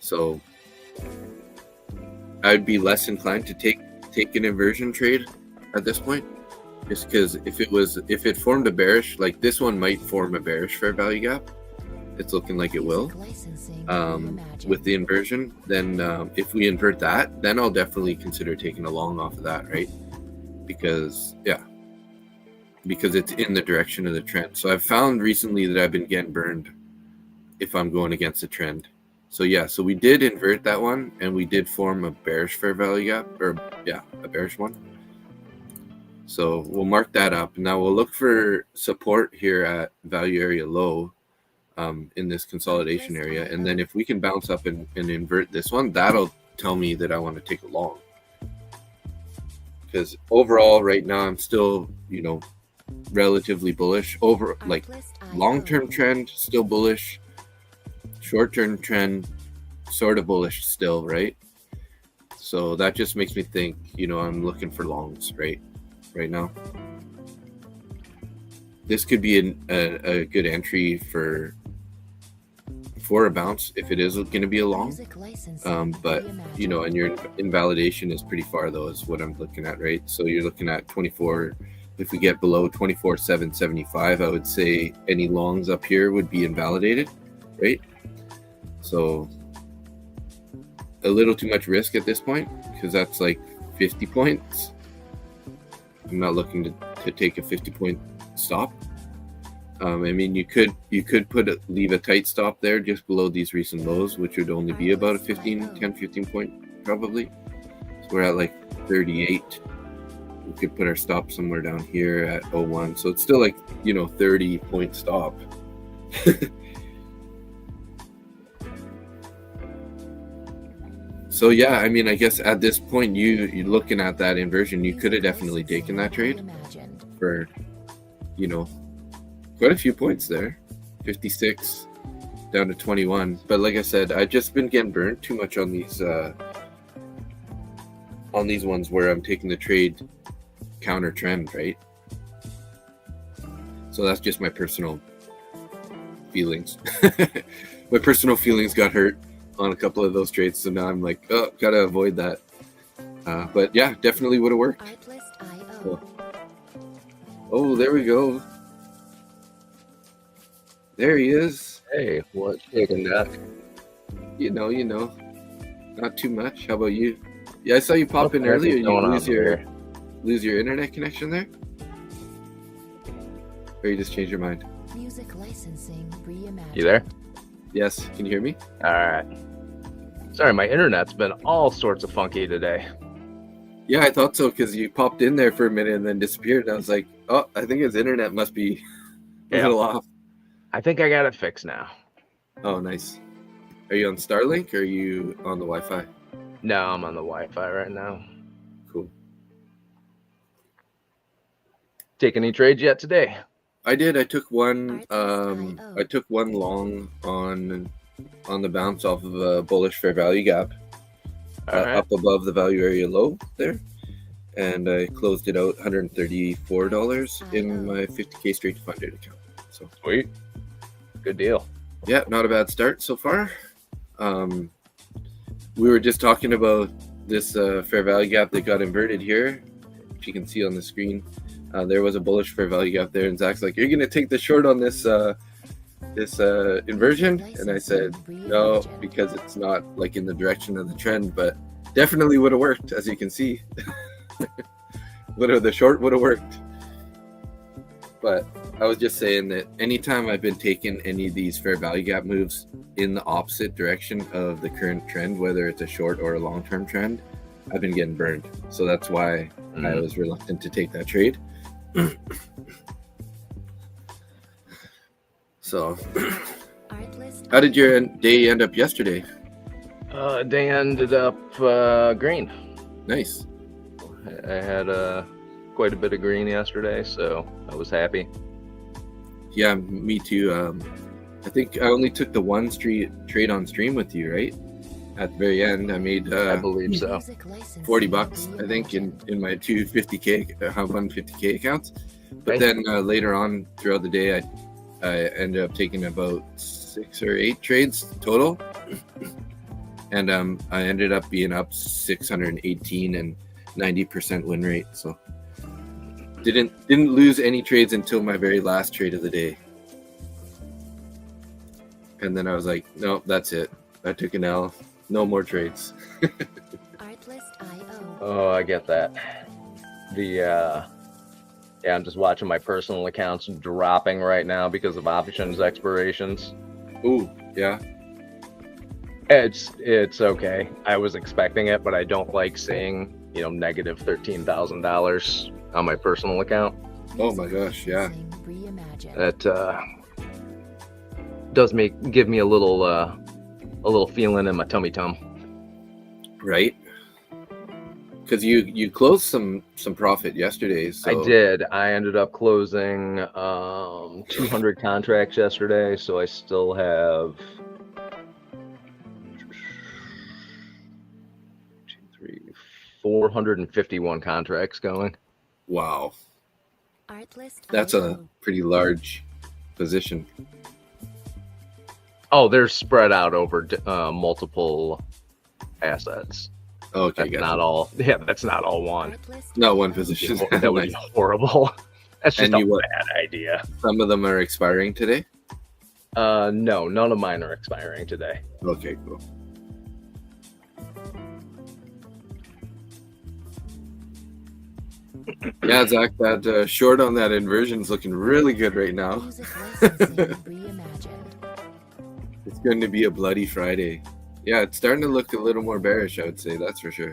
So I'd be less inclined to take an inversion trade at this point, just because if it formed a bearish, like this one might form a bearish fair value gap. It's looking like it will with the inversion. Then if we invert that, then I'll definitely consider taking a long off of that, right? Because it's in the direction of the trend. So I've found recently that I've been getting burned if I'm going against the trend. So so we did invert that one, and we did form a bearish fair value gap, or a bearish one. So we'll mark that up. Now we'll look for support here at value area low in this consolidation area. And then if we can bounce up and invert this one, that'll tell me that I want to take a long. Because overall right now I'm still, relatively bullish. Over like long-term trend, still bullish. Short-term trend, sort of bullish still, right? So that just makes me think, I'm looking for longs, right now. This could be a good entry for a bounce if it is going to be a long. But and your invalidation is pretty far though, is what I'm looking at, right? So you're looking at 24. If we get below 24,775, I would say any longs up here would be invalidated, right? So a little too much risk at this point, because that's like 50 points. I'm not looking to take a 50-point stop. I mean, you could leave a tight stop there just below these recent lows, which would only be about a 15 point probably. So we're at like 38. We could put our stop somewhere down here at 01. So it's still like 30-point stop. So yeah, I mean, I guess at this point, you're looking at that inversion, you could have definitely taken that trade for, quite a few points there, 56 down to 21. But like I said, I've just been getting burnt too much on these ones where I'm taking the trade counter trend, right? So that's just my personal feelings. My personal feelings got hurt on a couple of those trades, so now I'm like, oh, gotta avoid that. But yeah, definitely would have worked. Cool. Oh, there we go. There he is. Hey, what's taking that? You know, not too much. How about you? Yeah, I saw you pop in earlier. You lose your internet connection there, or you just change your mind? Music licensing reimagined. You there? Yes. Can you hear me? All right. Sorry, my internet's been all sorts of funky today. Yeah, I thought so because you popped in there for a minute and then disappeared. And I was like, oh, I think his internet must be a little off. I think I got it fixed now. Oh, nice. Are you on Starlink or are you on the Wi-Fi? No, I'm on the Wi-Fi right now. Cool. Take any trades yet today? I did. I took one. I took one long on the bounce off of a bullish fair value gap, up above the value area low there, and I closed it out $134 in my 50K straight to funded account. So sweet, good deal. Yeah, not a bad start so far. We were just talking about this fair value gap that got inverted here. If you can see on the screen, there was a bullish fair value gap there, and Zach's like, "You're gonna take the short on this inversion?" And I said, "No, because it's not like in the direction of the trend, but definitely would have worked, as you can see. The short would have worked." But I was just saying that anytime I've been taking any of these fair value gap moves in the opposite direction of the current trend, whether it's a short or a long-term trend, I've been getting burned. So that's why I was reluctant to take that trade. So, how did your day end up yesterday? Day ended up green. Nice. I had quite a bit of green yesterday, so I was happy. Yeah, me too. I think I only took the one trade on stream with you, right? At the very end, I made I believe so. $40, I think, in my two 150K accounts. But then later on throughout the day, I ended up taking about 6 or 8 trades total, and I ended up being up 618 and 90% win rate. So didn't lose any trades until my very last trade of the day, and then I was like, no, that's it. I took an L. No more trades. Oh, I get that. Yeah, I'm just watching my personal accounts dropping right now because of options expirations. Ooh, yeah. It's okay. I was expecting it, but I don't like seeing, negative $13,000 on my personal account. Oh my gosh, yeah. That does give me a little feeling in my tummy tum. Right. Because you closed some profit yesterday. So. I did. I ended up closing 200 contracts yesterday, so I still have 451 contracts going. Wow. That's a pretty large position. Oh, they're spread out over multiple assets. Okay, that's not all. Yeah, that's not all one. Not one position. That would be horrible. That's just a bad idea. Some of them are expiring today? No, none of mine are expiring today. Okay, cool. Yeah, Zach, that short on that inversion is looking really good right now. It's going to be a bloody Friday. Yeah, it's starting to look a little more bearish, I would say. That's for sure.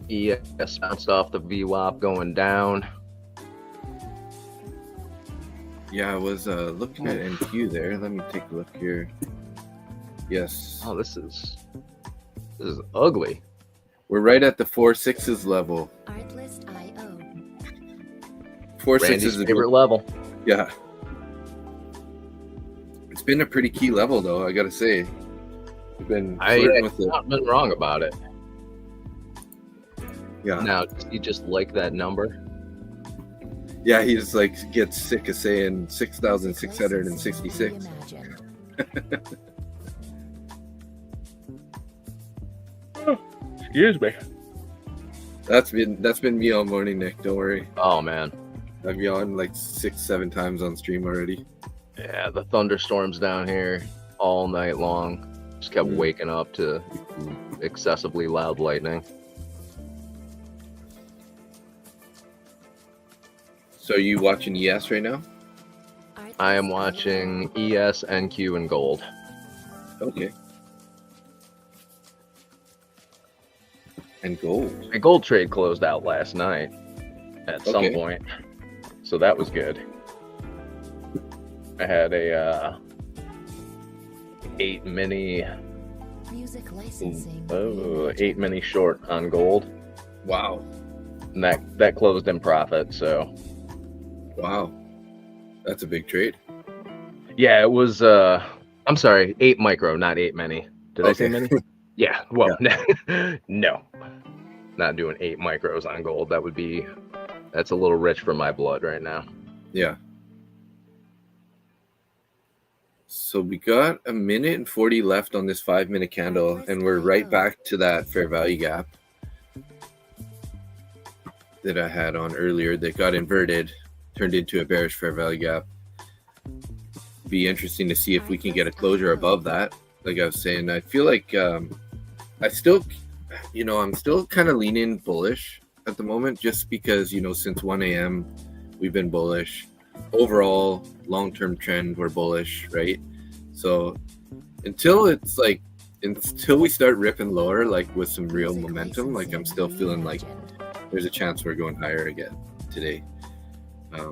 Yes, bounced off the VWAP going down. Yeah, I was looking at NQ there. Let me take a look here. Yes. Oh, this is ugly. We're right at the 4/6s level. Artlist IO. 4/6s Randy's is a favorite level. Yeah. It's been a pretty key level, though, I gotta say. We've been flirting with it. Not been wrong about it. Yeah. Now, does he just like that number? Yeah, he just like gets sick of saying 6,666. Reimagined. Excuse me. That's been me all morning, Nick. Don't worry. Oh man. I've yawned like 6-7 times on stream already. Yeah, the thunderstorms down here all night long. Just kept waking up to excessively loud lightning. So are you watching ES right now? I am watching ES, NQ, and gold. Okay. And gold. My gold trade closed out last night at some point, so that was good. I had a 8 mini Music licensing. 8 mini short on gold. Wow. And that closed in profit, so Wow. That's a big trade. yeah, it was I'm sorry, 8 micro, not 8 mini. Did I say mini? Yeah, well, no. Not doing 8 micros on gold. That's a little rich for my blood right now. Yeah. So we got a minute and 40 left on this 5-minute candle, and we're right back to that fair value gap that I had on earlier that got inverted, turned into a bearish fair value gap. Be interesting to see if we can get a closure above that. Like I was saying, I feel like I'm still kind of leaning bullish at the moment, just because, since 1 a.m. we've been bullish. Overall, long-term trend, we're bullish, right? So until we start ripping lower, like with some real momentum, like I'm still feeling like there's a chance we're going higher again today.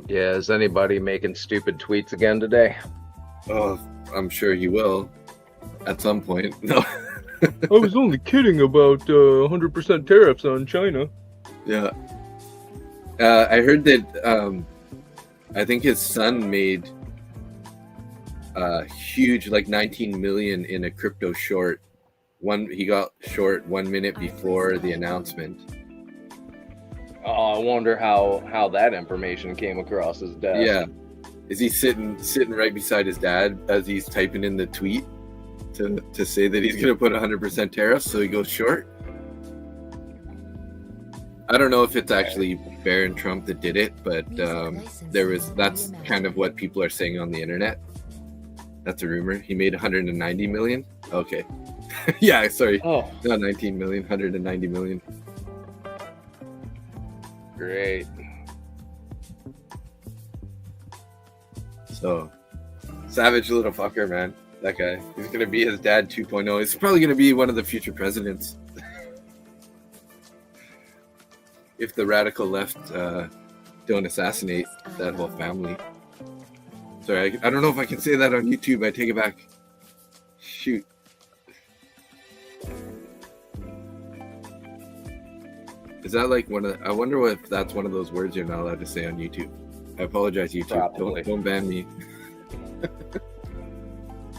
Yeah, is anybody making stupid tweets again today? Oh, I'm sure he will at some point. No. I was only kidding about 100% tariffs on China. Yeah. I heard that I think his son made huge, like 19 million in a crypto short. He got short 1 minute before the announcement. Oh, I wonder how that information came across his desk. Yeah. Is he sitting right beside his dad as he's typing in the tweet to say that he's going to put 100% tariffs so he goes short? I don't know if it's actually Barron Trump that did it, but that's kind of what people are saying on the internet. That's a rumor. He made 190 million. Okay. Yeah, sorry. Oh, Not 19 million, 190 million. great. So, savage little fucker, man. That guy. He's going to be his dad 2.0. He's probably going to be one of the future presidents. If the radical left don't assassinate that whole family. Sorry, I don't know if I can say that on YouTube. I take it back. Shoot. Is that like I wonder if that's one of those words you're not allowed to say on YouTube. I apologize, YouTube. Don't ban me.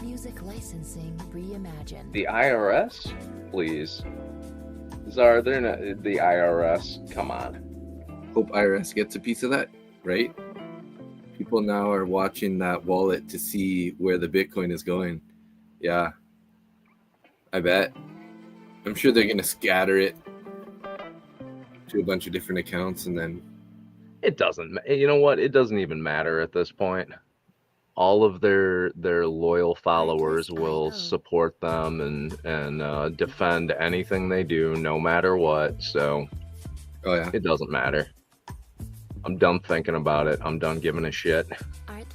Music licensing reimagined. The IRS, please. Czar, they're not the IRS. Come on. Hope IRS gets a piece of that, right? People now are watching that wallet to see where the Bitcoin is going. Yeah, I bet. I'm sure they're going to scatter it to a bunch of different accounts, and then It doesn't. You know what? It doesn't even matter at this point. All of their loyal followers will support them and defend anything they do, no matter what. So, oh yeah, it doesn't matter. I'm done thinking about it. I'm done giving a shit.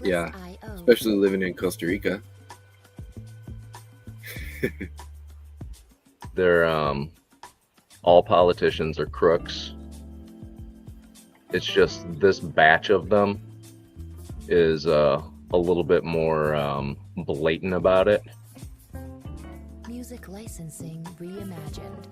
Yeah, especially living in Costa Rica. They're all politicians are crooks. It's just this batch of them is a little bit more blatant about it. Music licensing reimagined.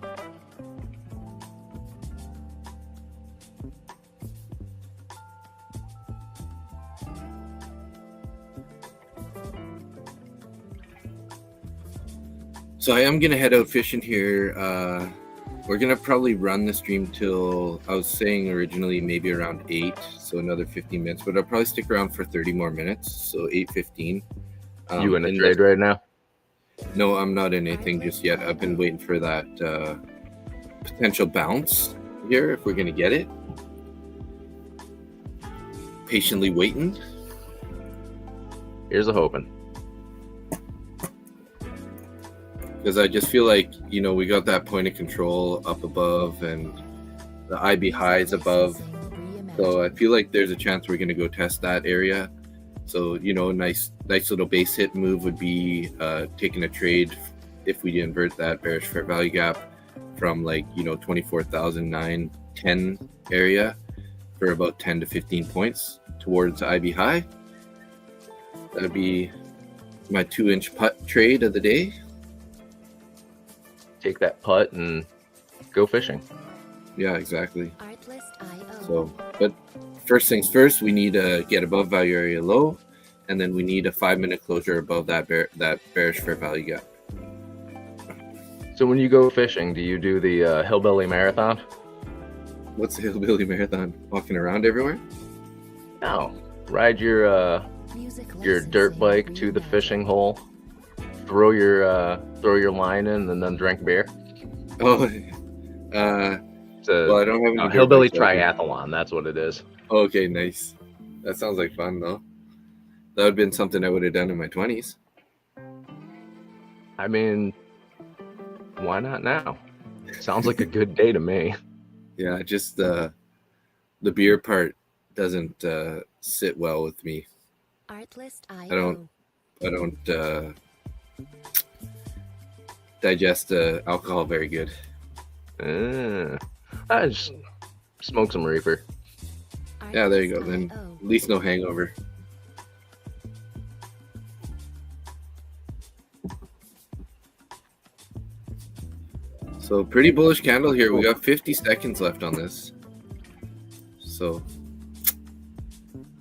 So I am gonna head out fishing here. We're gonna probably run the stream till, I was saying originally maybe around 8, so another 15 minutes, but I'll probably stick around for 30 more minutes, so 8:15. You in a trade right now? No, I'm not in anything just yet. I've been waiting for that potential bounce here, if we're gonna get it. Patiently waiting. Here's a hoping. Because I just feel like, you know, we got that point of control up above and the IB highs above. So I feel like there's a chance we're going to go test that area. So, you know, nice little base hit move would be taking a trade if we invert that bearish fair value gap from like, you know, 24,910 area for about 10 to 15 points towards IB high. That'd be my 2-inch putt trade of the day. Take that putt and go fishing. Yeah, exactly. Artlist.io. So, but first things first, we need to get above value area low, and then we need a 5-minute closure above that bearish fair value gap. So when you go fishing, do you do the hillbilly marathon? What's the hillbilly marathon? Walking around everywhere? No. Ride your dirt bike to the fishing hole, throw your line in, and then drink beer. Oh, It's a, well, I don't have any a dirt hillbilly bikes, so I can- triathlon. That's what it is. Okay, nice. That sounds like fun, though. That would have been something I would have done in my 20s. I mean, why not now? Sounds like a good day to me. Yeah, just the beer part doesn't sit well with me. Artlist.io. I don't digest alcohol very good. I just smoke some reefer. Yeah, there you go. Then Artlist.io. at least no hangover. So pretty bullish candle here. We got 50 seconds left on this. So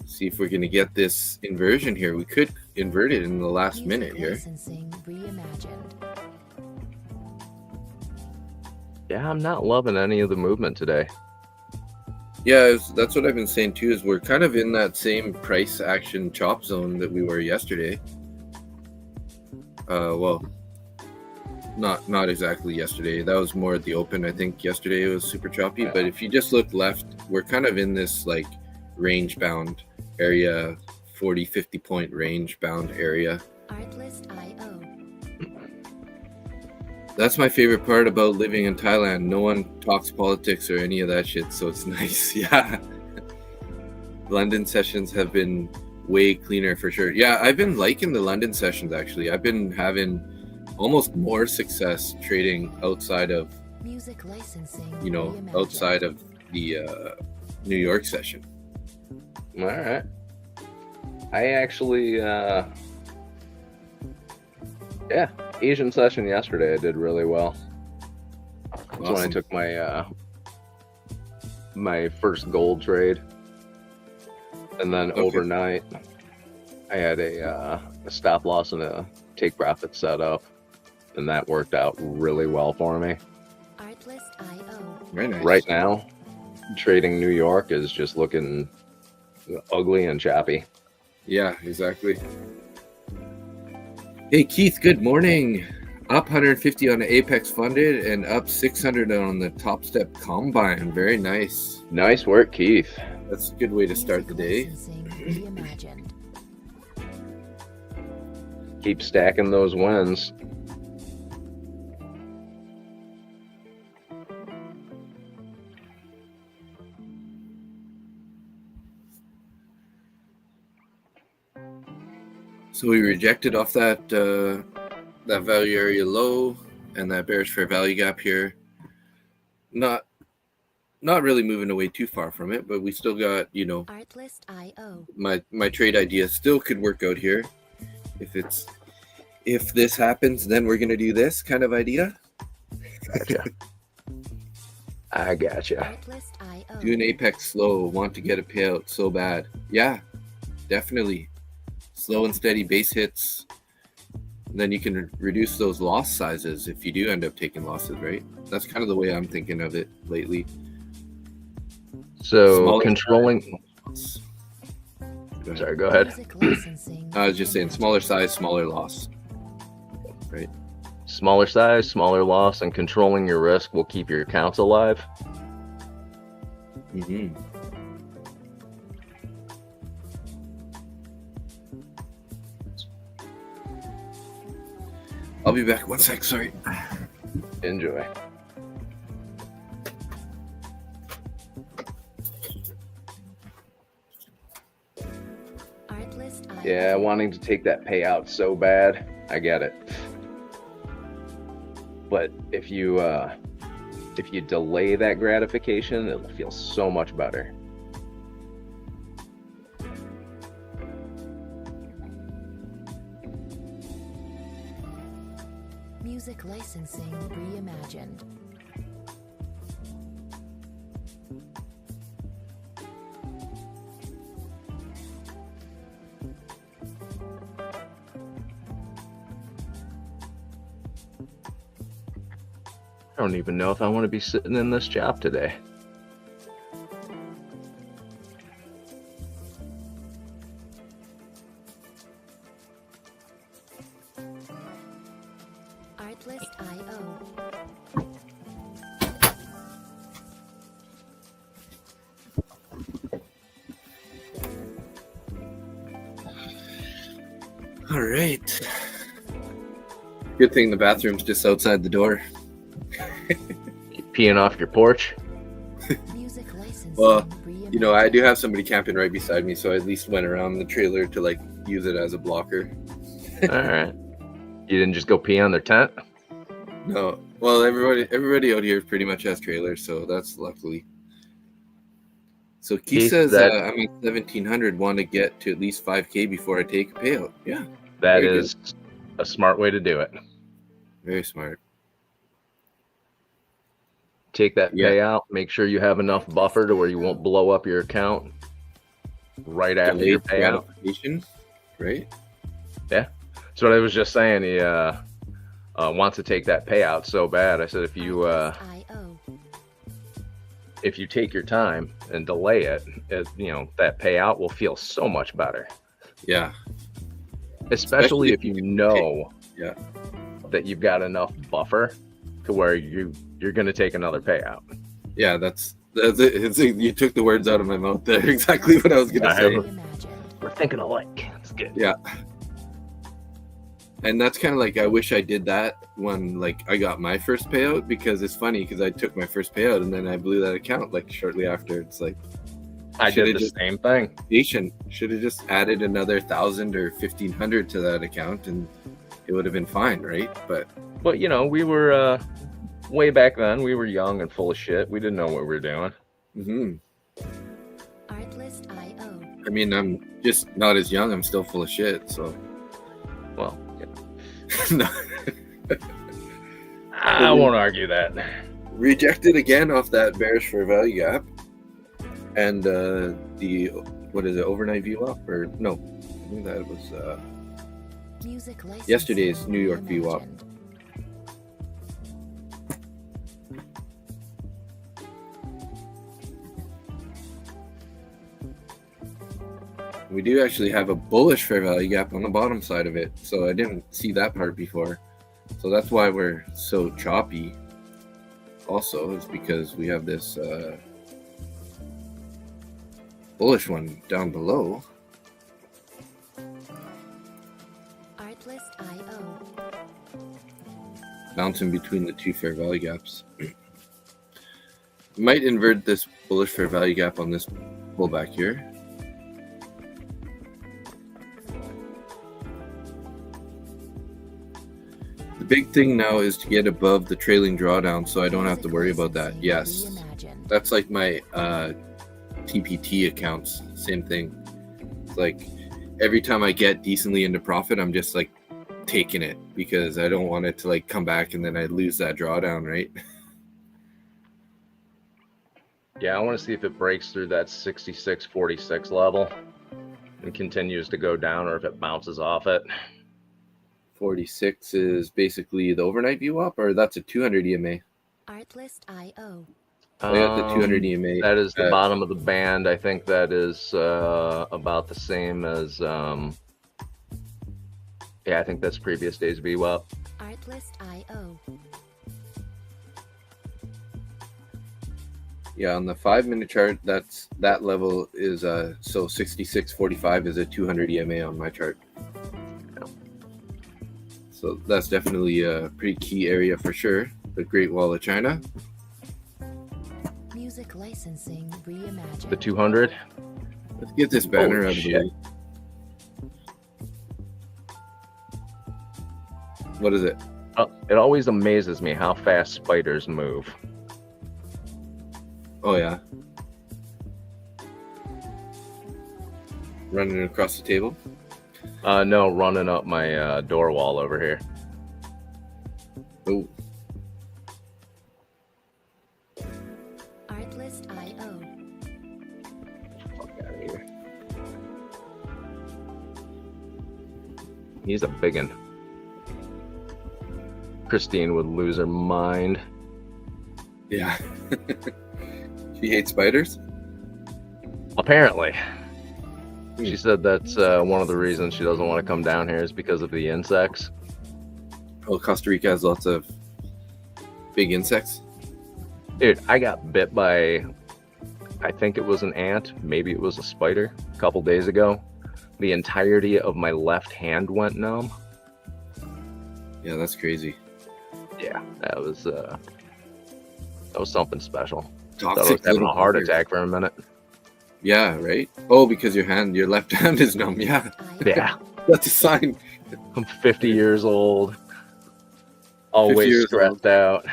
see if we're gonna get this inversion here. We could invert it in the last minute here. Licensing reimagined. Yeah, I'm not loving any of the movement today. Yeah, that's what I've been saying too, is we're kind of in that same price action chop zone that we were yesterday. Well, not exactly yesterday. That was more at the open. I think yesterday it was super choppy. Yeah. But if you just look left, we're kind of in this like range bound area, 40, 50 point range bound area. Artlist.io. That's my favorite part about living in Thailand. No one talks politics or any of that shit, so it's nice. Yeah. London sessions have been way cleaner for sure. Yeah, I've been liking the London sessions actually. I've been having almost more success trading outside of, Music licensing you know, reimagined. outside of the New York session. All right. I actually, Asian session yesterday, I did really well. That's when I Awesome. took my my first gold trade, and then Okay. overnight, I had a stop loss and a take profit set up, and that worked out really well for me. Artlist.io. Very nice. Right now, trading New York is just looking ugly and choppy. Yeah, exactly. Hey Keith, good morning. Up 150 on the Apex funded and up 600 on the Top Step Combine. Very nice. Nice work, Keith. That's a good way to start the day. Licensing reimagined. Keep stacking those wins. So we rejected off that that value area low and that bearish fair value gap here. Not not really moving away too far from it, but we still got, Artlist.io. my trade idea still could work out here. If this happens, then we're gonna do this kind of idea. Gotcha. I gotcha. Artlist.io. Do an apex slow, want to get a payout so bad. Yeah, definitely. Slow and steady base hits. Then you can reduce those loss sizes if you do end up taking losses, right? That's kind of the way I'm thinking of it lately. So Smaller controlling. size. Sorry, go ahead. Music licensing. I was just saying smaller size, smaller loss. Right. Smaller size, smaller loss, and controlling your risk will keep your accounts alive. Mm-hmm. I'll be back 1 sec, sorry. Enjoy. Artlist.io. Yeah, wanting to take that payout so bad. I get it. But if you delay that gratification, it'll feel so much better. Music licensing reimagined. I don't even know if I want to be sitting in this job today. Artlist.io. All right. Good thing the bathroom's just outside the door. You peeing off your porch? Music licensing Well, reimagined. I do have somebody camping right beside me, so I at least went around the trailer to like use it as a blocker. All right. You didn't just go pee on their tent? No, well, everybody out here pretty much has trailers, so that's luckily. So Keith Keith, says that- I'm at 1,700. Want to get to at least 5K before I take a payout. Yeah, That Very is a smart way to do it. very smart. Take that Yeah. payout. Make sure you have enough buffer to where you won't blow up your account right after your Delayed payout. gratification, right? That's what I was just saying. He wants to take that payout so bad. I said Artlist.io. if you take your time and delay it, that payout will feel so much better. Yeah, Especially if you know Yeah. that you've got enough buffer to where you're going to take another payout. yeah. That's it. You took the words out of my mouth there. Exactly what I was gonna I say. have Reimagined. We're thinking alike. It's good. Yeah. And that's kind of like I wish I did that when like I got my first payout, because it's funny because I took my first payout and then I blew that account like shortly after. It's like I Should've did the just- same thing. patient should have just added another 1,000 or 1,500 to that account and it would have been fine, right? But But we were way back then. We were young and full of shit. We didn't know what we were doing. Artlist.io. I mean, I'm just not as young. I'm still full of shit. So Well, no. I won't argue that. Rejected again off that bearish fair value gap, and the overnight view up, or no, I think that was Music licensing yesterday's New York view up. reimagined. We do actually have a bullish fair value gap on the bottom side of it, so I didn't see that part before. So that's why we're so choppy. Also, is because we have this bullish one down below. Artlist.io. Bouncing between the two fair value gaps. Might invert this bullish fair value gap on this pullback here. The big thing now is to get above the trailing drawdown so I don't have to worry about that. Yes. reimagined. That's like my TPT accounts. Same thing. It's like every time I get decently into profit, I'm just like taking it because I don't want it to like come back and then I lose that drawdown, right? Yeah, I want to see if it breaks through that 66.46 level and continues to go down, or if it bounces off it. 46 is basically the overnight VWAP, or that's a 200 EMA. Artlist.io. I got the 200 EMA. That is the bottom of the band. I think that is about the same as yeah, I think that's previous day's VWAP. Artlist.io. Yeah, on the 5-minute chart, that level is so 66.45 is a 200 EMA on my chart. So that's definitely a pretty key area for sure. The Great Wall of China. Music licensing reimagined. The 200. Let's get this banner out of the way. What is it? It always amazes me how fast spiders move. Oh yeah. Running across the table. No, running up my door wall over here. Oh. Artlist.io. Fuck out of here. He's a biggin. Christine would lose her mind. Yeah. She hates spiders? Apparently. She said that's one of the reasons she doesn't want to come down here is because of the insects. Oh, Costa Rica has lots of big insects. Dude, I got bit by, I think it was an ant, maybe it was a spider, a couple days ago. The entirety of my left hand went numb. Yeah, that's crazy. Yeah, that was something special. Thought I Toxic was having a little heart bugger. attack for a minute. Yeah, right? Oh, because your left hand is numb. Yeah, Yeah, that's a sign. I'm 50 years old. Always years stressed out.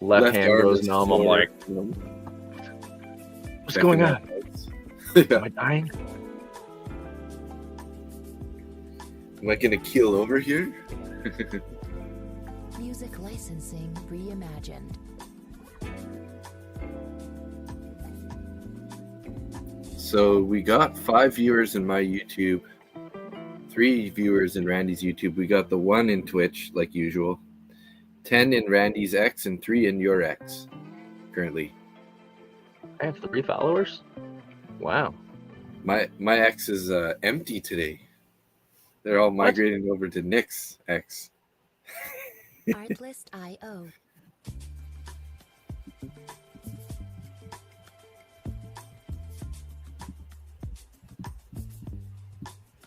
Left hand arm goes is numb. I'm sore. like, Numb. what's Checking going that on? out. Yeah. Am I dying? Am I gonna keel over here? Music licensing reimagined. So we got 5 viewers in my YouTube, 3 viewers in Randy's YouTube. We got the 1 in Twitch, like usual, 10 in Randy's X, and 3 in your X currently. I have 3 followers? Wow. My X is empty today. They're all migrating over to Nick's X. Artlist.io.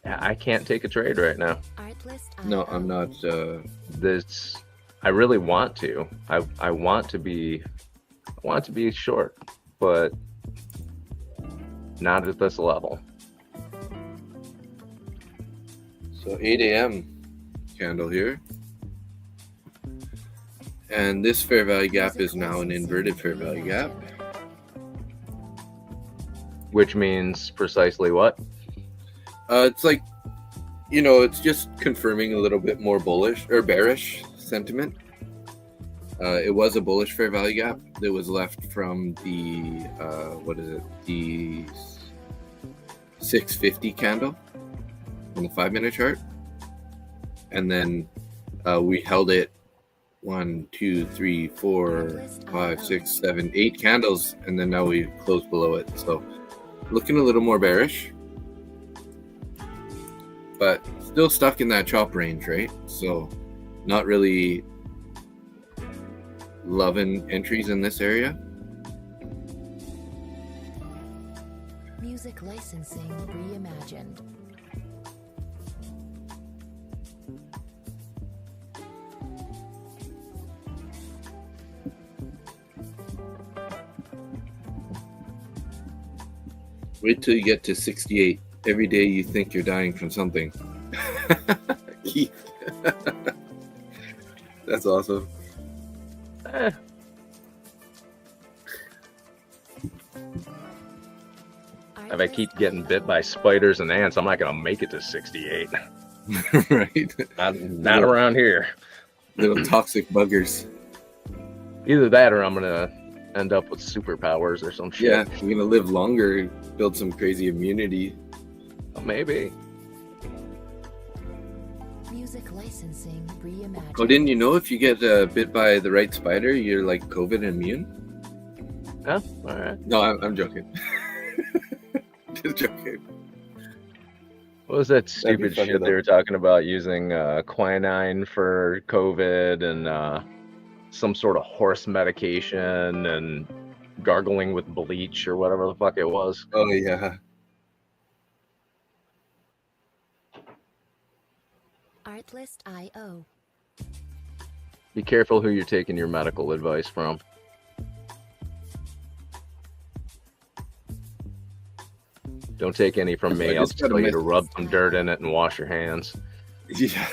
Yeah, I can't take a trade right now. Artlist.io. No, I'm not. This, I really want to. I want to be short, but not at this level. So 8 a.m. candle here. And this fair value gap is now an inverted fair value gap. Which means precisely what? It's like, it's just confirming a little bit more bullish or bearish sentiment. It was a bullish fair value gap that was left from the, the 650 candle on the 5-minute chart. And then we held it 1, 2, 3, 4, 5, 6, 7, 8 candles, and then now we closed below it. So looking a little more bearish, but still stuck in that chop range, right? So not really loving entries in this area. Music licensing reimagined. Wait till you get to 68. Every day you think you're dying from something. Keith. That's awesome. If I keep getting bit by spiders and ants, I'm not gonna make it to 68. Right? Not around here. Little toxic buggers. Either that or I'm gonna end up with superpowers or some shit. Yeah, you're gonna live longer, build some crazy immunity. Maybe. Music licensing reimagined. Oh, didn't you know if you get bit by the right spider, you're like COVID immune? Huh? All right. No, I'm joking. Just joking. What was that That'd be stupid funny, shit they though. were talking about using quinine for COVID and some sort of horse medication and gargling with bleach or whatever the fuck it was? Oh yeah. Artlist.io. Be careful who you're taking your medical advice from. Don't take any from me. I I'll just tell gotta you to miss- rub some dirt in it and wash your hands. Yeah.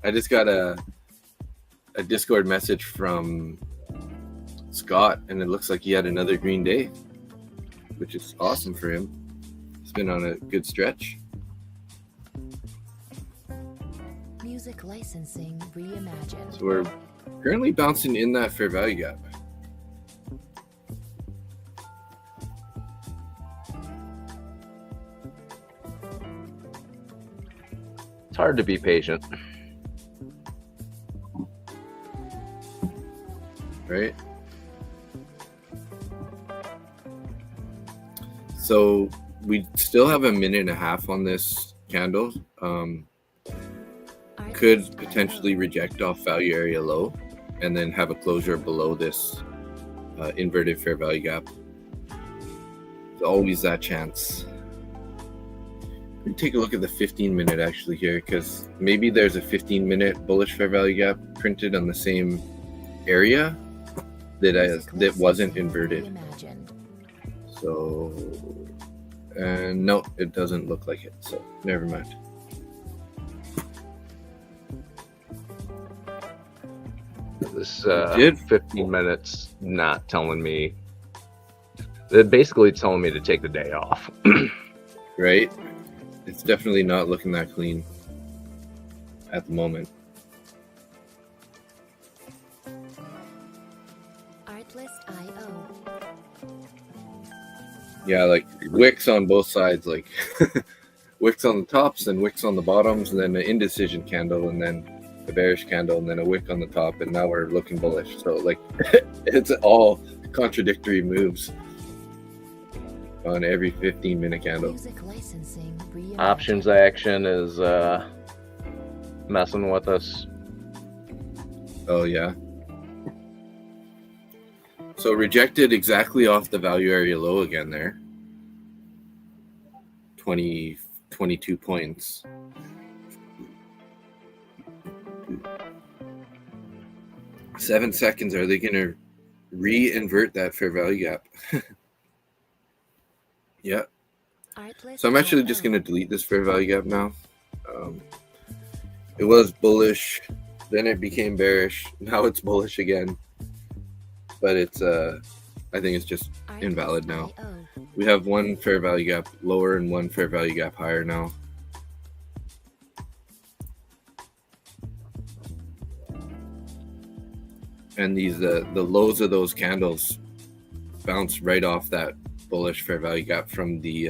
I just got a Discord message from Scott, and it looks like he had another green day, which is awesome for him. He's been on a good stretch. Music licensing reimagined. So we're currently bouncing in that fair value gap. It's hard to be patient. Right? So we still have a minute and a half on this candle. Could potentially reject off value area low and then have a closure below this inverted fair value gap. There's always that chance. We take a look at the 15-minute actually here, because maybe there's a 15-minute bullish fair value gap printed on the same area that wasn't inverted. Reimagined. So, no, it doesn't look like it. So, never mind. This did? 15 minutes not telling me. They're basically telling me to take the day off. Right? It's definitely not looking that clean at the moment. Artlist.io. Yeah, like wicks on both sides, like wicks on the tops and wicks on the bottoms, and then an indecision candle, and then a bearish candle, and then a wick on the top, and now we're looking bullish. So like it's all contradictory moves on every 15-minute candle. Music licensing reimagined. Options action is messing with us. Oh yeah. So rejected exactly off the value area low again there. 22 points. Seven seconds. Are they going to re-invert that fair value gap? Yeah. So I'm actually just going to delete this fair value gap now. It was bullish, then it became bearish. Now it's bullish again. But it's I think it's just invalid now. We have one fair value gap lower and one fair value gap higher now. And these the lows of those candles bounce right off that bullish fair value gap from the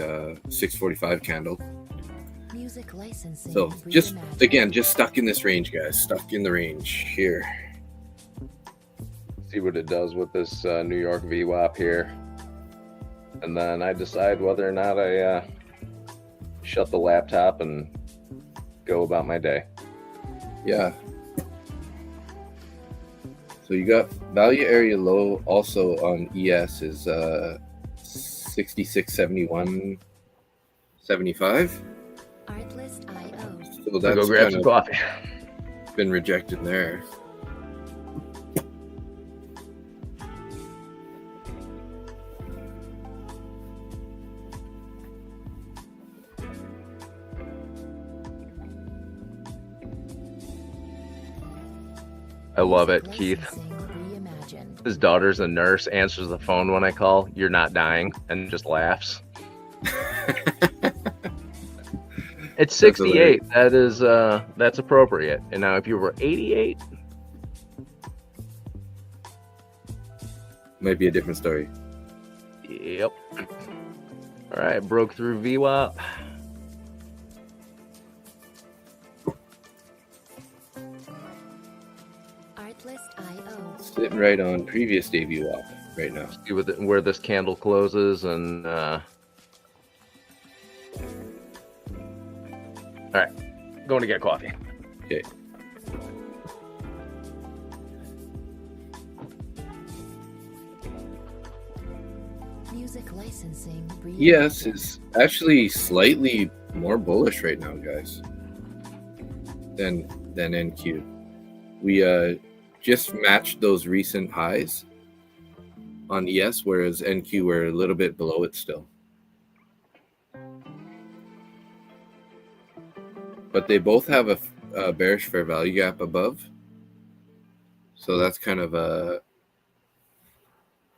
645 candle. Music licensing So just again, just stuck in this range, guys. Stuck in the range here. See what it does with this New York VWAP here. And then I decide whether or not I shut the laptop and go about my day. Yeah. So you got value area low also on ES is 66.71.75. Artlist.io. So I'll that's go grab kind some of coffee. been rejected there. I love it, Music Keith. licensing reimagined. his daughter's a nurse, answers the phone when I call, "You're not dying," and just laughs. It's 68. That's appropriate. And now if you were 88, might be a different story. yep. All right, broke through VWAP. Artlist.io. Sitting right on previous day VWAP right now. See where this candle closes, and all right, going to get coffee. Okay. Music licensing. ES is actually slightly more bullish right now, guys, than NQ. We just matched those recent highs on ES, whereas NQ we're a little bit below it still. But they both have a bearish fair value gap above. So that's kind of a,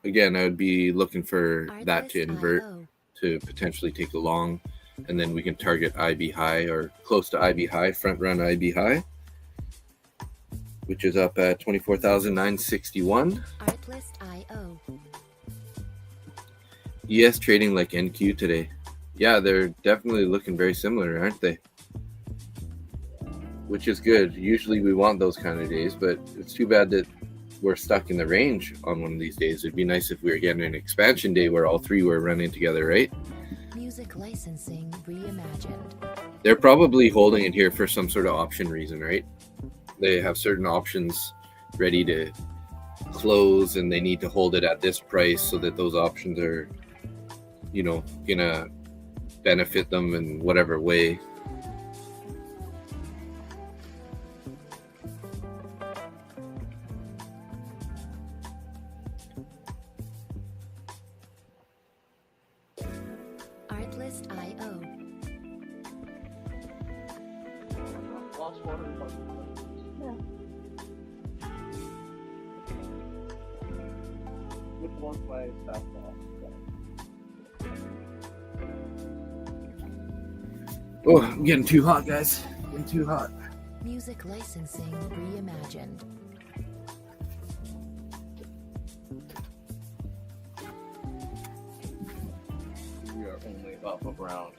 again, I would be looking for that to invert to potentially take a long, and then we can target IB high or close to IB high, front run IB high, which is up at 24,961. Artlist.io. ES trading like NQ today. Yeah, they're definitely looking very similar, aren't they? Which is good. Usually we want those kind of days, but it's too bad that we're stuck in the range on one of these days. It'd be nice if we were getting an expansion day where all three were running together, right? Music licensing reimagined. They're probably holding it here for some sort of option reason, right? They have certain options ready to close and they need to hold it at this price so that those options are, you know, gonna benefit them in whatever way. Artlist.io. Oh, I'm getting too hot, guys. Getting too hot. Music licensing reimagined. We are only up around.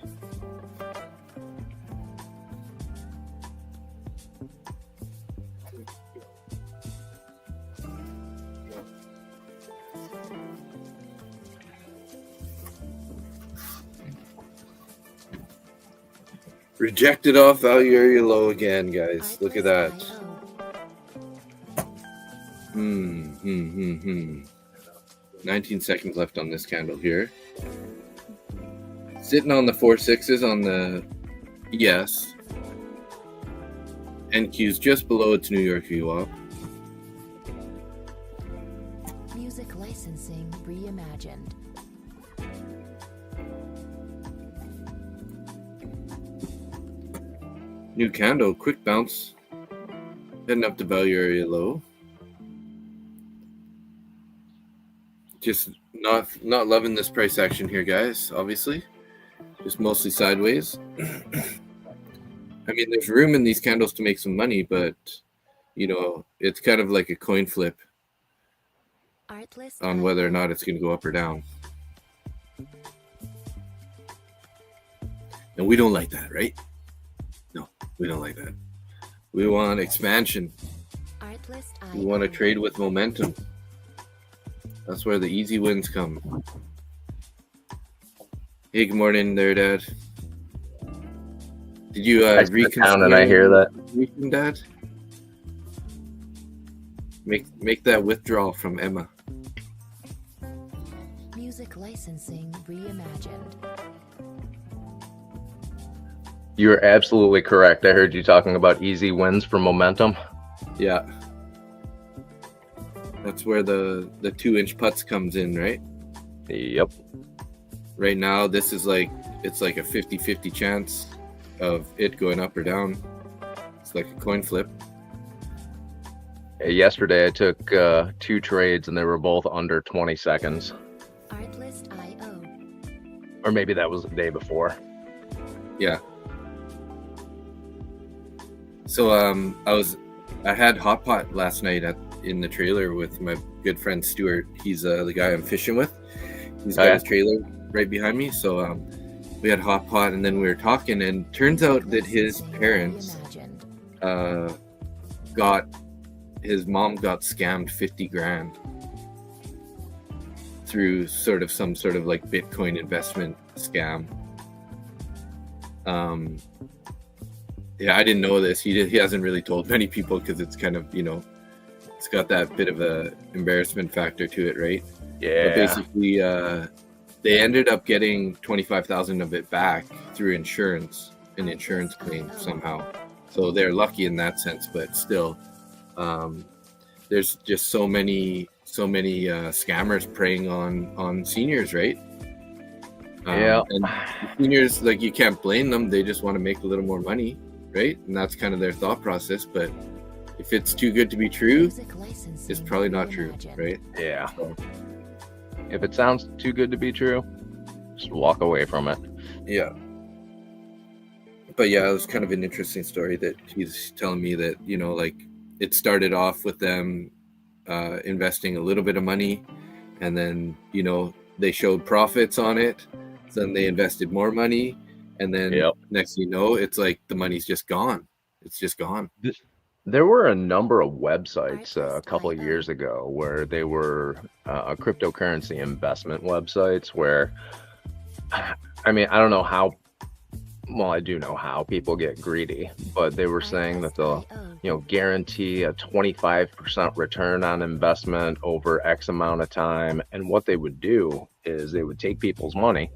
Rejected off value area low again, guys. Look at that. 19 seconds left on this candle here. Sitting on the 4/6s on the ES. NQ's just below its New York VWAP. Music licensing reimagined. New candle, quick bounce. Heading up to value area low. Just not loving this price action here, guys, obviously. Just mostly sideways. I mean, there's room in these candles to make some money, but, you know, it's kind of like a coin flip on whether or not it's going to go up or down. And we don't like that, right? No, we don't like that. We want expansion. We want to trade with momentum. That's where the easy wins come. Hey, good morning there, Dad. Did you reconsider? And I hear that. Dad? Make that withdrawal from Emma. Music licensing reimagined. You're absolutely correct. I heard you talking about easy wins for momentum. Yeah. That's where the 2-inch putts comes in, right? Yep. Right now, this is like, it's like a 50-50 chance of it going up or down. It's like a coin flip. Yesterday I took 2 trades and they were both under 20 seconds. Artlist.io. Or maybe that was the day before. Yeah. So I had hot pot last night in the trailer with my good friend Stuart. He's the guy I'm fishing with. He's got his trailer right behind me. So we had hot pot, and then we were talking, and turns out that his parents his mom got scammed 50 grand through some sort of like Bitcoin investment scam. Yeah, I didn't know this. He hasn't really told many people because it's kind of, it's got that bit of a embarrassment factor to it, right? Yeah. But basically, they ended up getting 25,000 of it back through an insurance claim somehow. So they're lucky in that sense, but still, there's just so many scammers preying on seniors, right? Yeah. And seniors, like, you can't blame them. They just want to make a little more money, right? And that's kind of their thought process. But if it's too good to be true, it's probably not true, right? Yeah. So, if it sounds too good to be true, just walk away from it. Yeah. But yeah, it was kind of an interesting story that he's telling me that, like, it started off with them investing a little bit of money, and then, they showed profits on it. Then they invested more money, and then next thing you know, it's like the money's just gone. It's just gone. There were a number of websites a couple of years ago where they were cryptocurrency investment websites where, I mean, I don't know how, well, I do know how people get greedy, but they were saying that they'll, guarantee a 25% return on investment over X amount of time. And what they would do is they would take people's money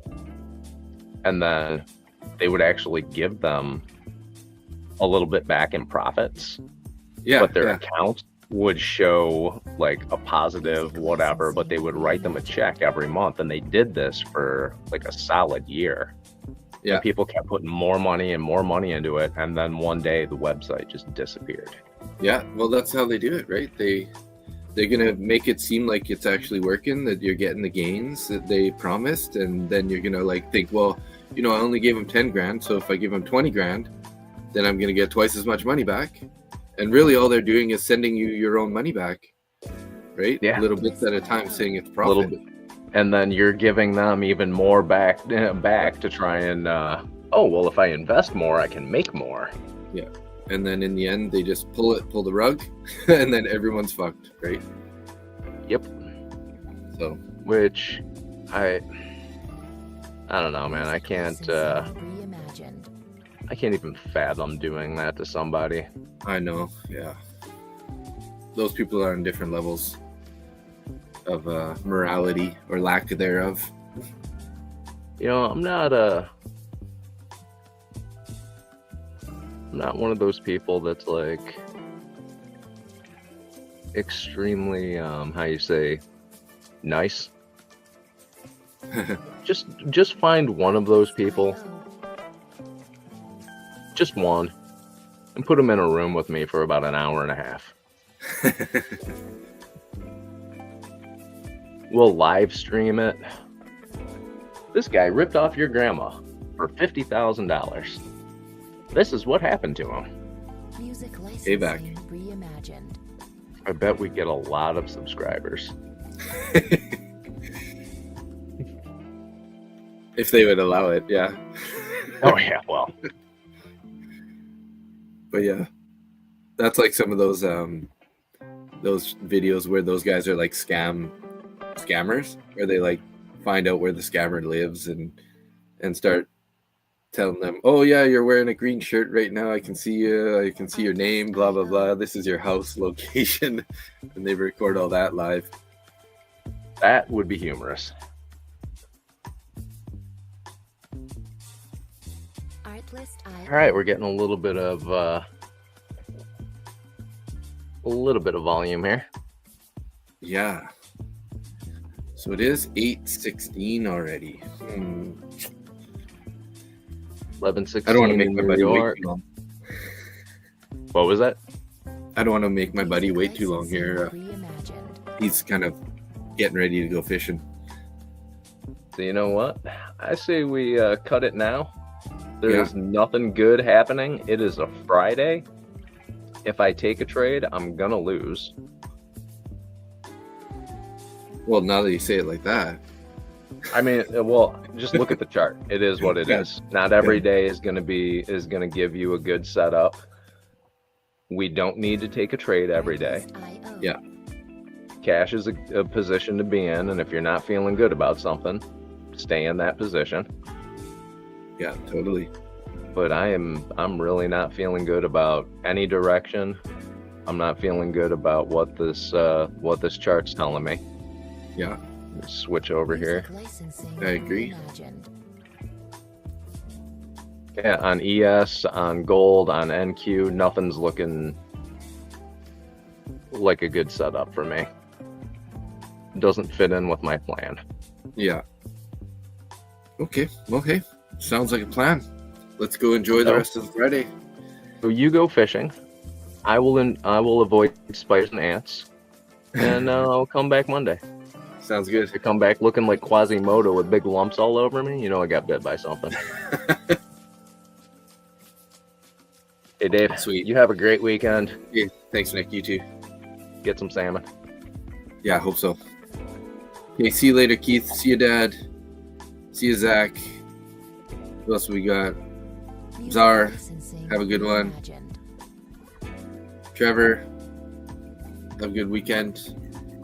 and then they would actually give them a little bit back in profits. Yeah. But their account would show like a positive whatever, but they would write them a check every month. And they did this for like a solid year. Yeah. And people kept putting more money into it. And then one day the website just disappeared. Yeah. Well, that's how they do it, right? They're going to make it seem like it's actually working, that you're getting the gains that they promised. And then you're going to like think, well, I only gave them 10 grand. So if I give them 20 grand, then I'm going to get twice as much money back. And really all they're doing is sending you your own money back, right? Yeah. Little bits at a time, saying it's profit. And then you're giving them even more back to try and, well, if I invest more, I can make more. Yeah. And then in the end, they just pull the rug, and then everyone's fucked, right? Yep. So. Which, I don't know, man. I can't even fathom doing that to somebody. I know, yeah. Those people are on different levels of morality or lack thereof. I'm not one of those people that's like extremely how you say nice. just find one of those people, just one, and put them in a room with me for about an hour and a half. We'll live stream it. This guy ripped off your grandma for $50,000. This is what happened to him. Music licensing reimagined. I bet we get a lot of subscribers. If they would allow it, yeah. Oh yeah, well. But yeah, that's like some of those videos where those guys are like scammers, where they like find out where the scammer lives and start telling them, oh yeah, you're wearing a green shirt right now, I can see you, I can see your name, blah blah blah, this is your house location, and they record all that live. That would be humorous. All right, we're getting a little bit of volume here. Yeah. So it is 8:16 already. 11:16. I don't want to make my New buddy York. wait. What was that? I don't want to make my buddy wait too long here. He's kind of getting ready to go fishing. So you know what? I say we cut it now. There's nothing good happening. It is a Friday. If I take a trade, I'm gonna lose. Well, now that you say it like that. I mean, well, just look at the chart. It is what it is. Not every day is gonna give you a good setup. We don't need to take a trade every day. Yeah. Cash is a position to be in, and if you're not feeling good about something, stay in that position. Yeah, totally. But I'm really not feeling good about any direction. I'm not feeling good about what this chart's telling me. Yeah. Let's switch over here. I agree. Yeah, on ES, on gold, on NQ, nothing's looking like a good setup for me. Doesn't fit in with my plan. Yeah. Okay. Sounds like a plan. Let's go enjoy the rest of the Friday. So you go fishing. I will avoid spiders and ants, and I'll come back Monday. Sounds good. I come back looking like Quasimodo with big lumps all over me. You know I got bit by something. Hey Dave, sweet. You have a great weekend. Yeah, thanks Nick. You too. Get some salmon. Yeah, I hope so. Okay, see you later, Keith. See you, Dad. See you, Zach. Who else we got? Czar, have a good one. Trevor, have a good weekend.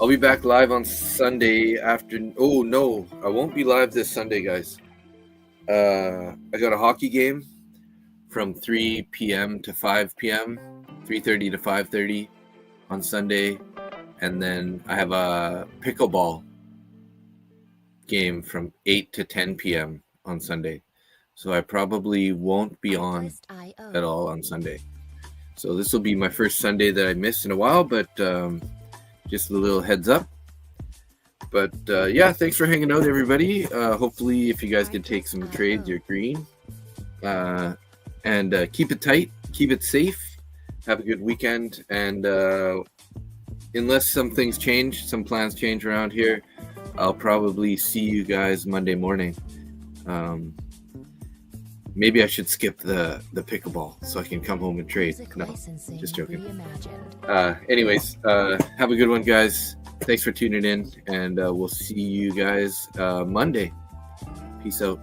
I'll be back live on Sunday afternoon. Oh no, I won't be live this Sunday, guys. I got a hockey game from 3 p.m. to 5 p.m., 3:30 to 5:30 on Sunday, and then I have a pickleball game from 8 to 10 p.m. on Sunday. So I probably won't be on at all on Sunday. So this will be my first Sunday that I missed in a while, but just a little heads up. But yeah, thanks for hanging out, everybody. Hopefully, if you guys can take some trades, you're green. And keep it tight, keep it safe. Have a good weekend. And unless some things change, some plans change around here, I'll probably see you guys Monday morning. Maybe I should skip the pickleball so I can come home and trade. No, just joking. Anyways, have a good one, guys. Thanks for tuning in, and we'll see you guys Monday. Peace out.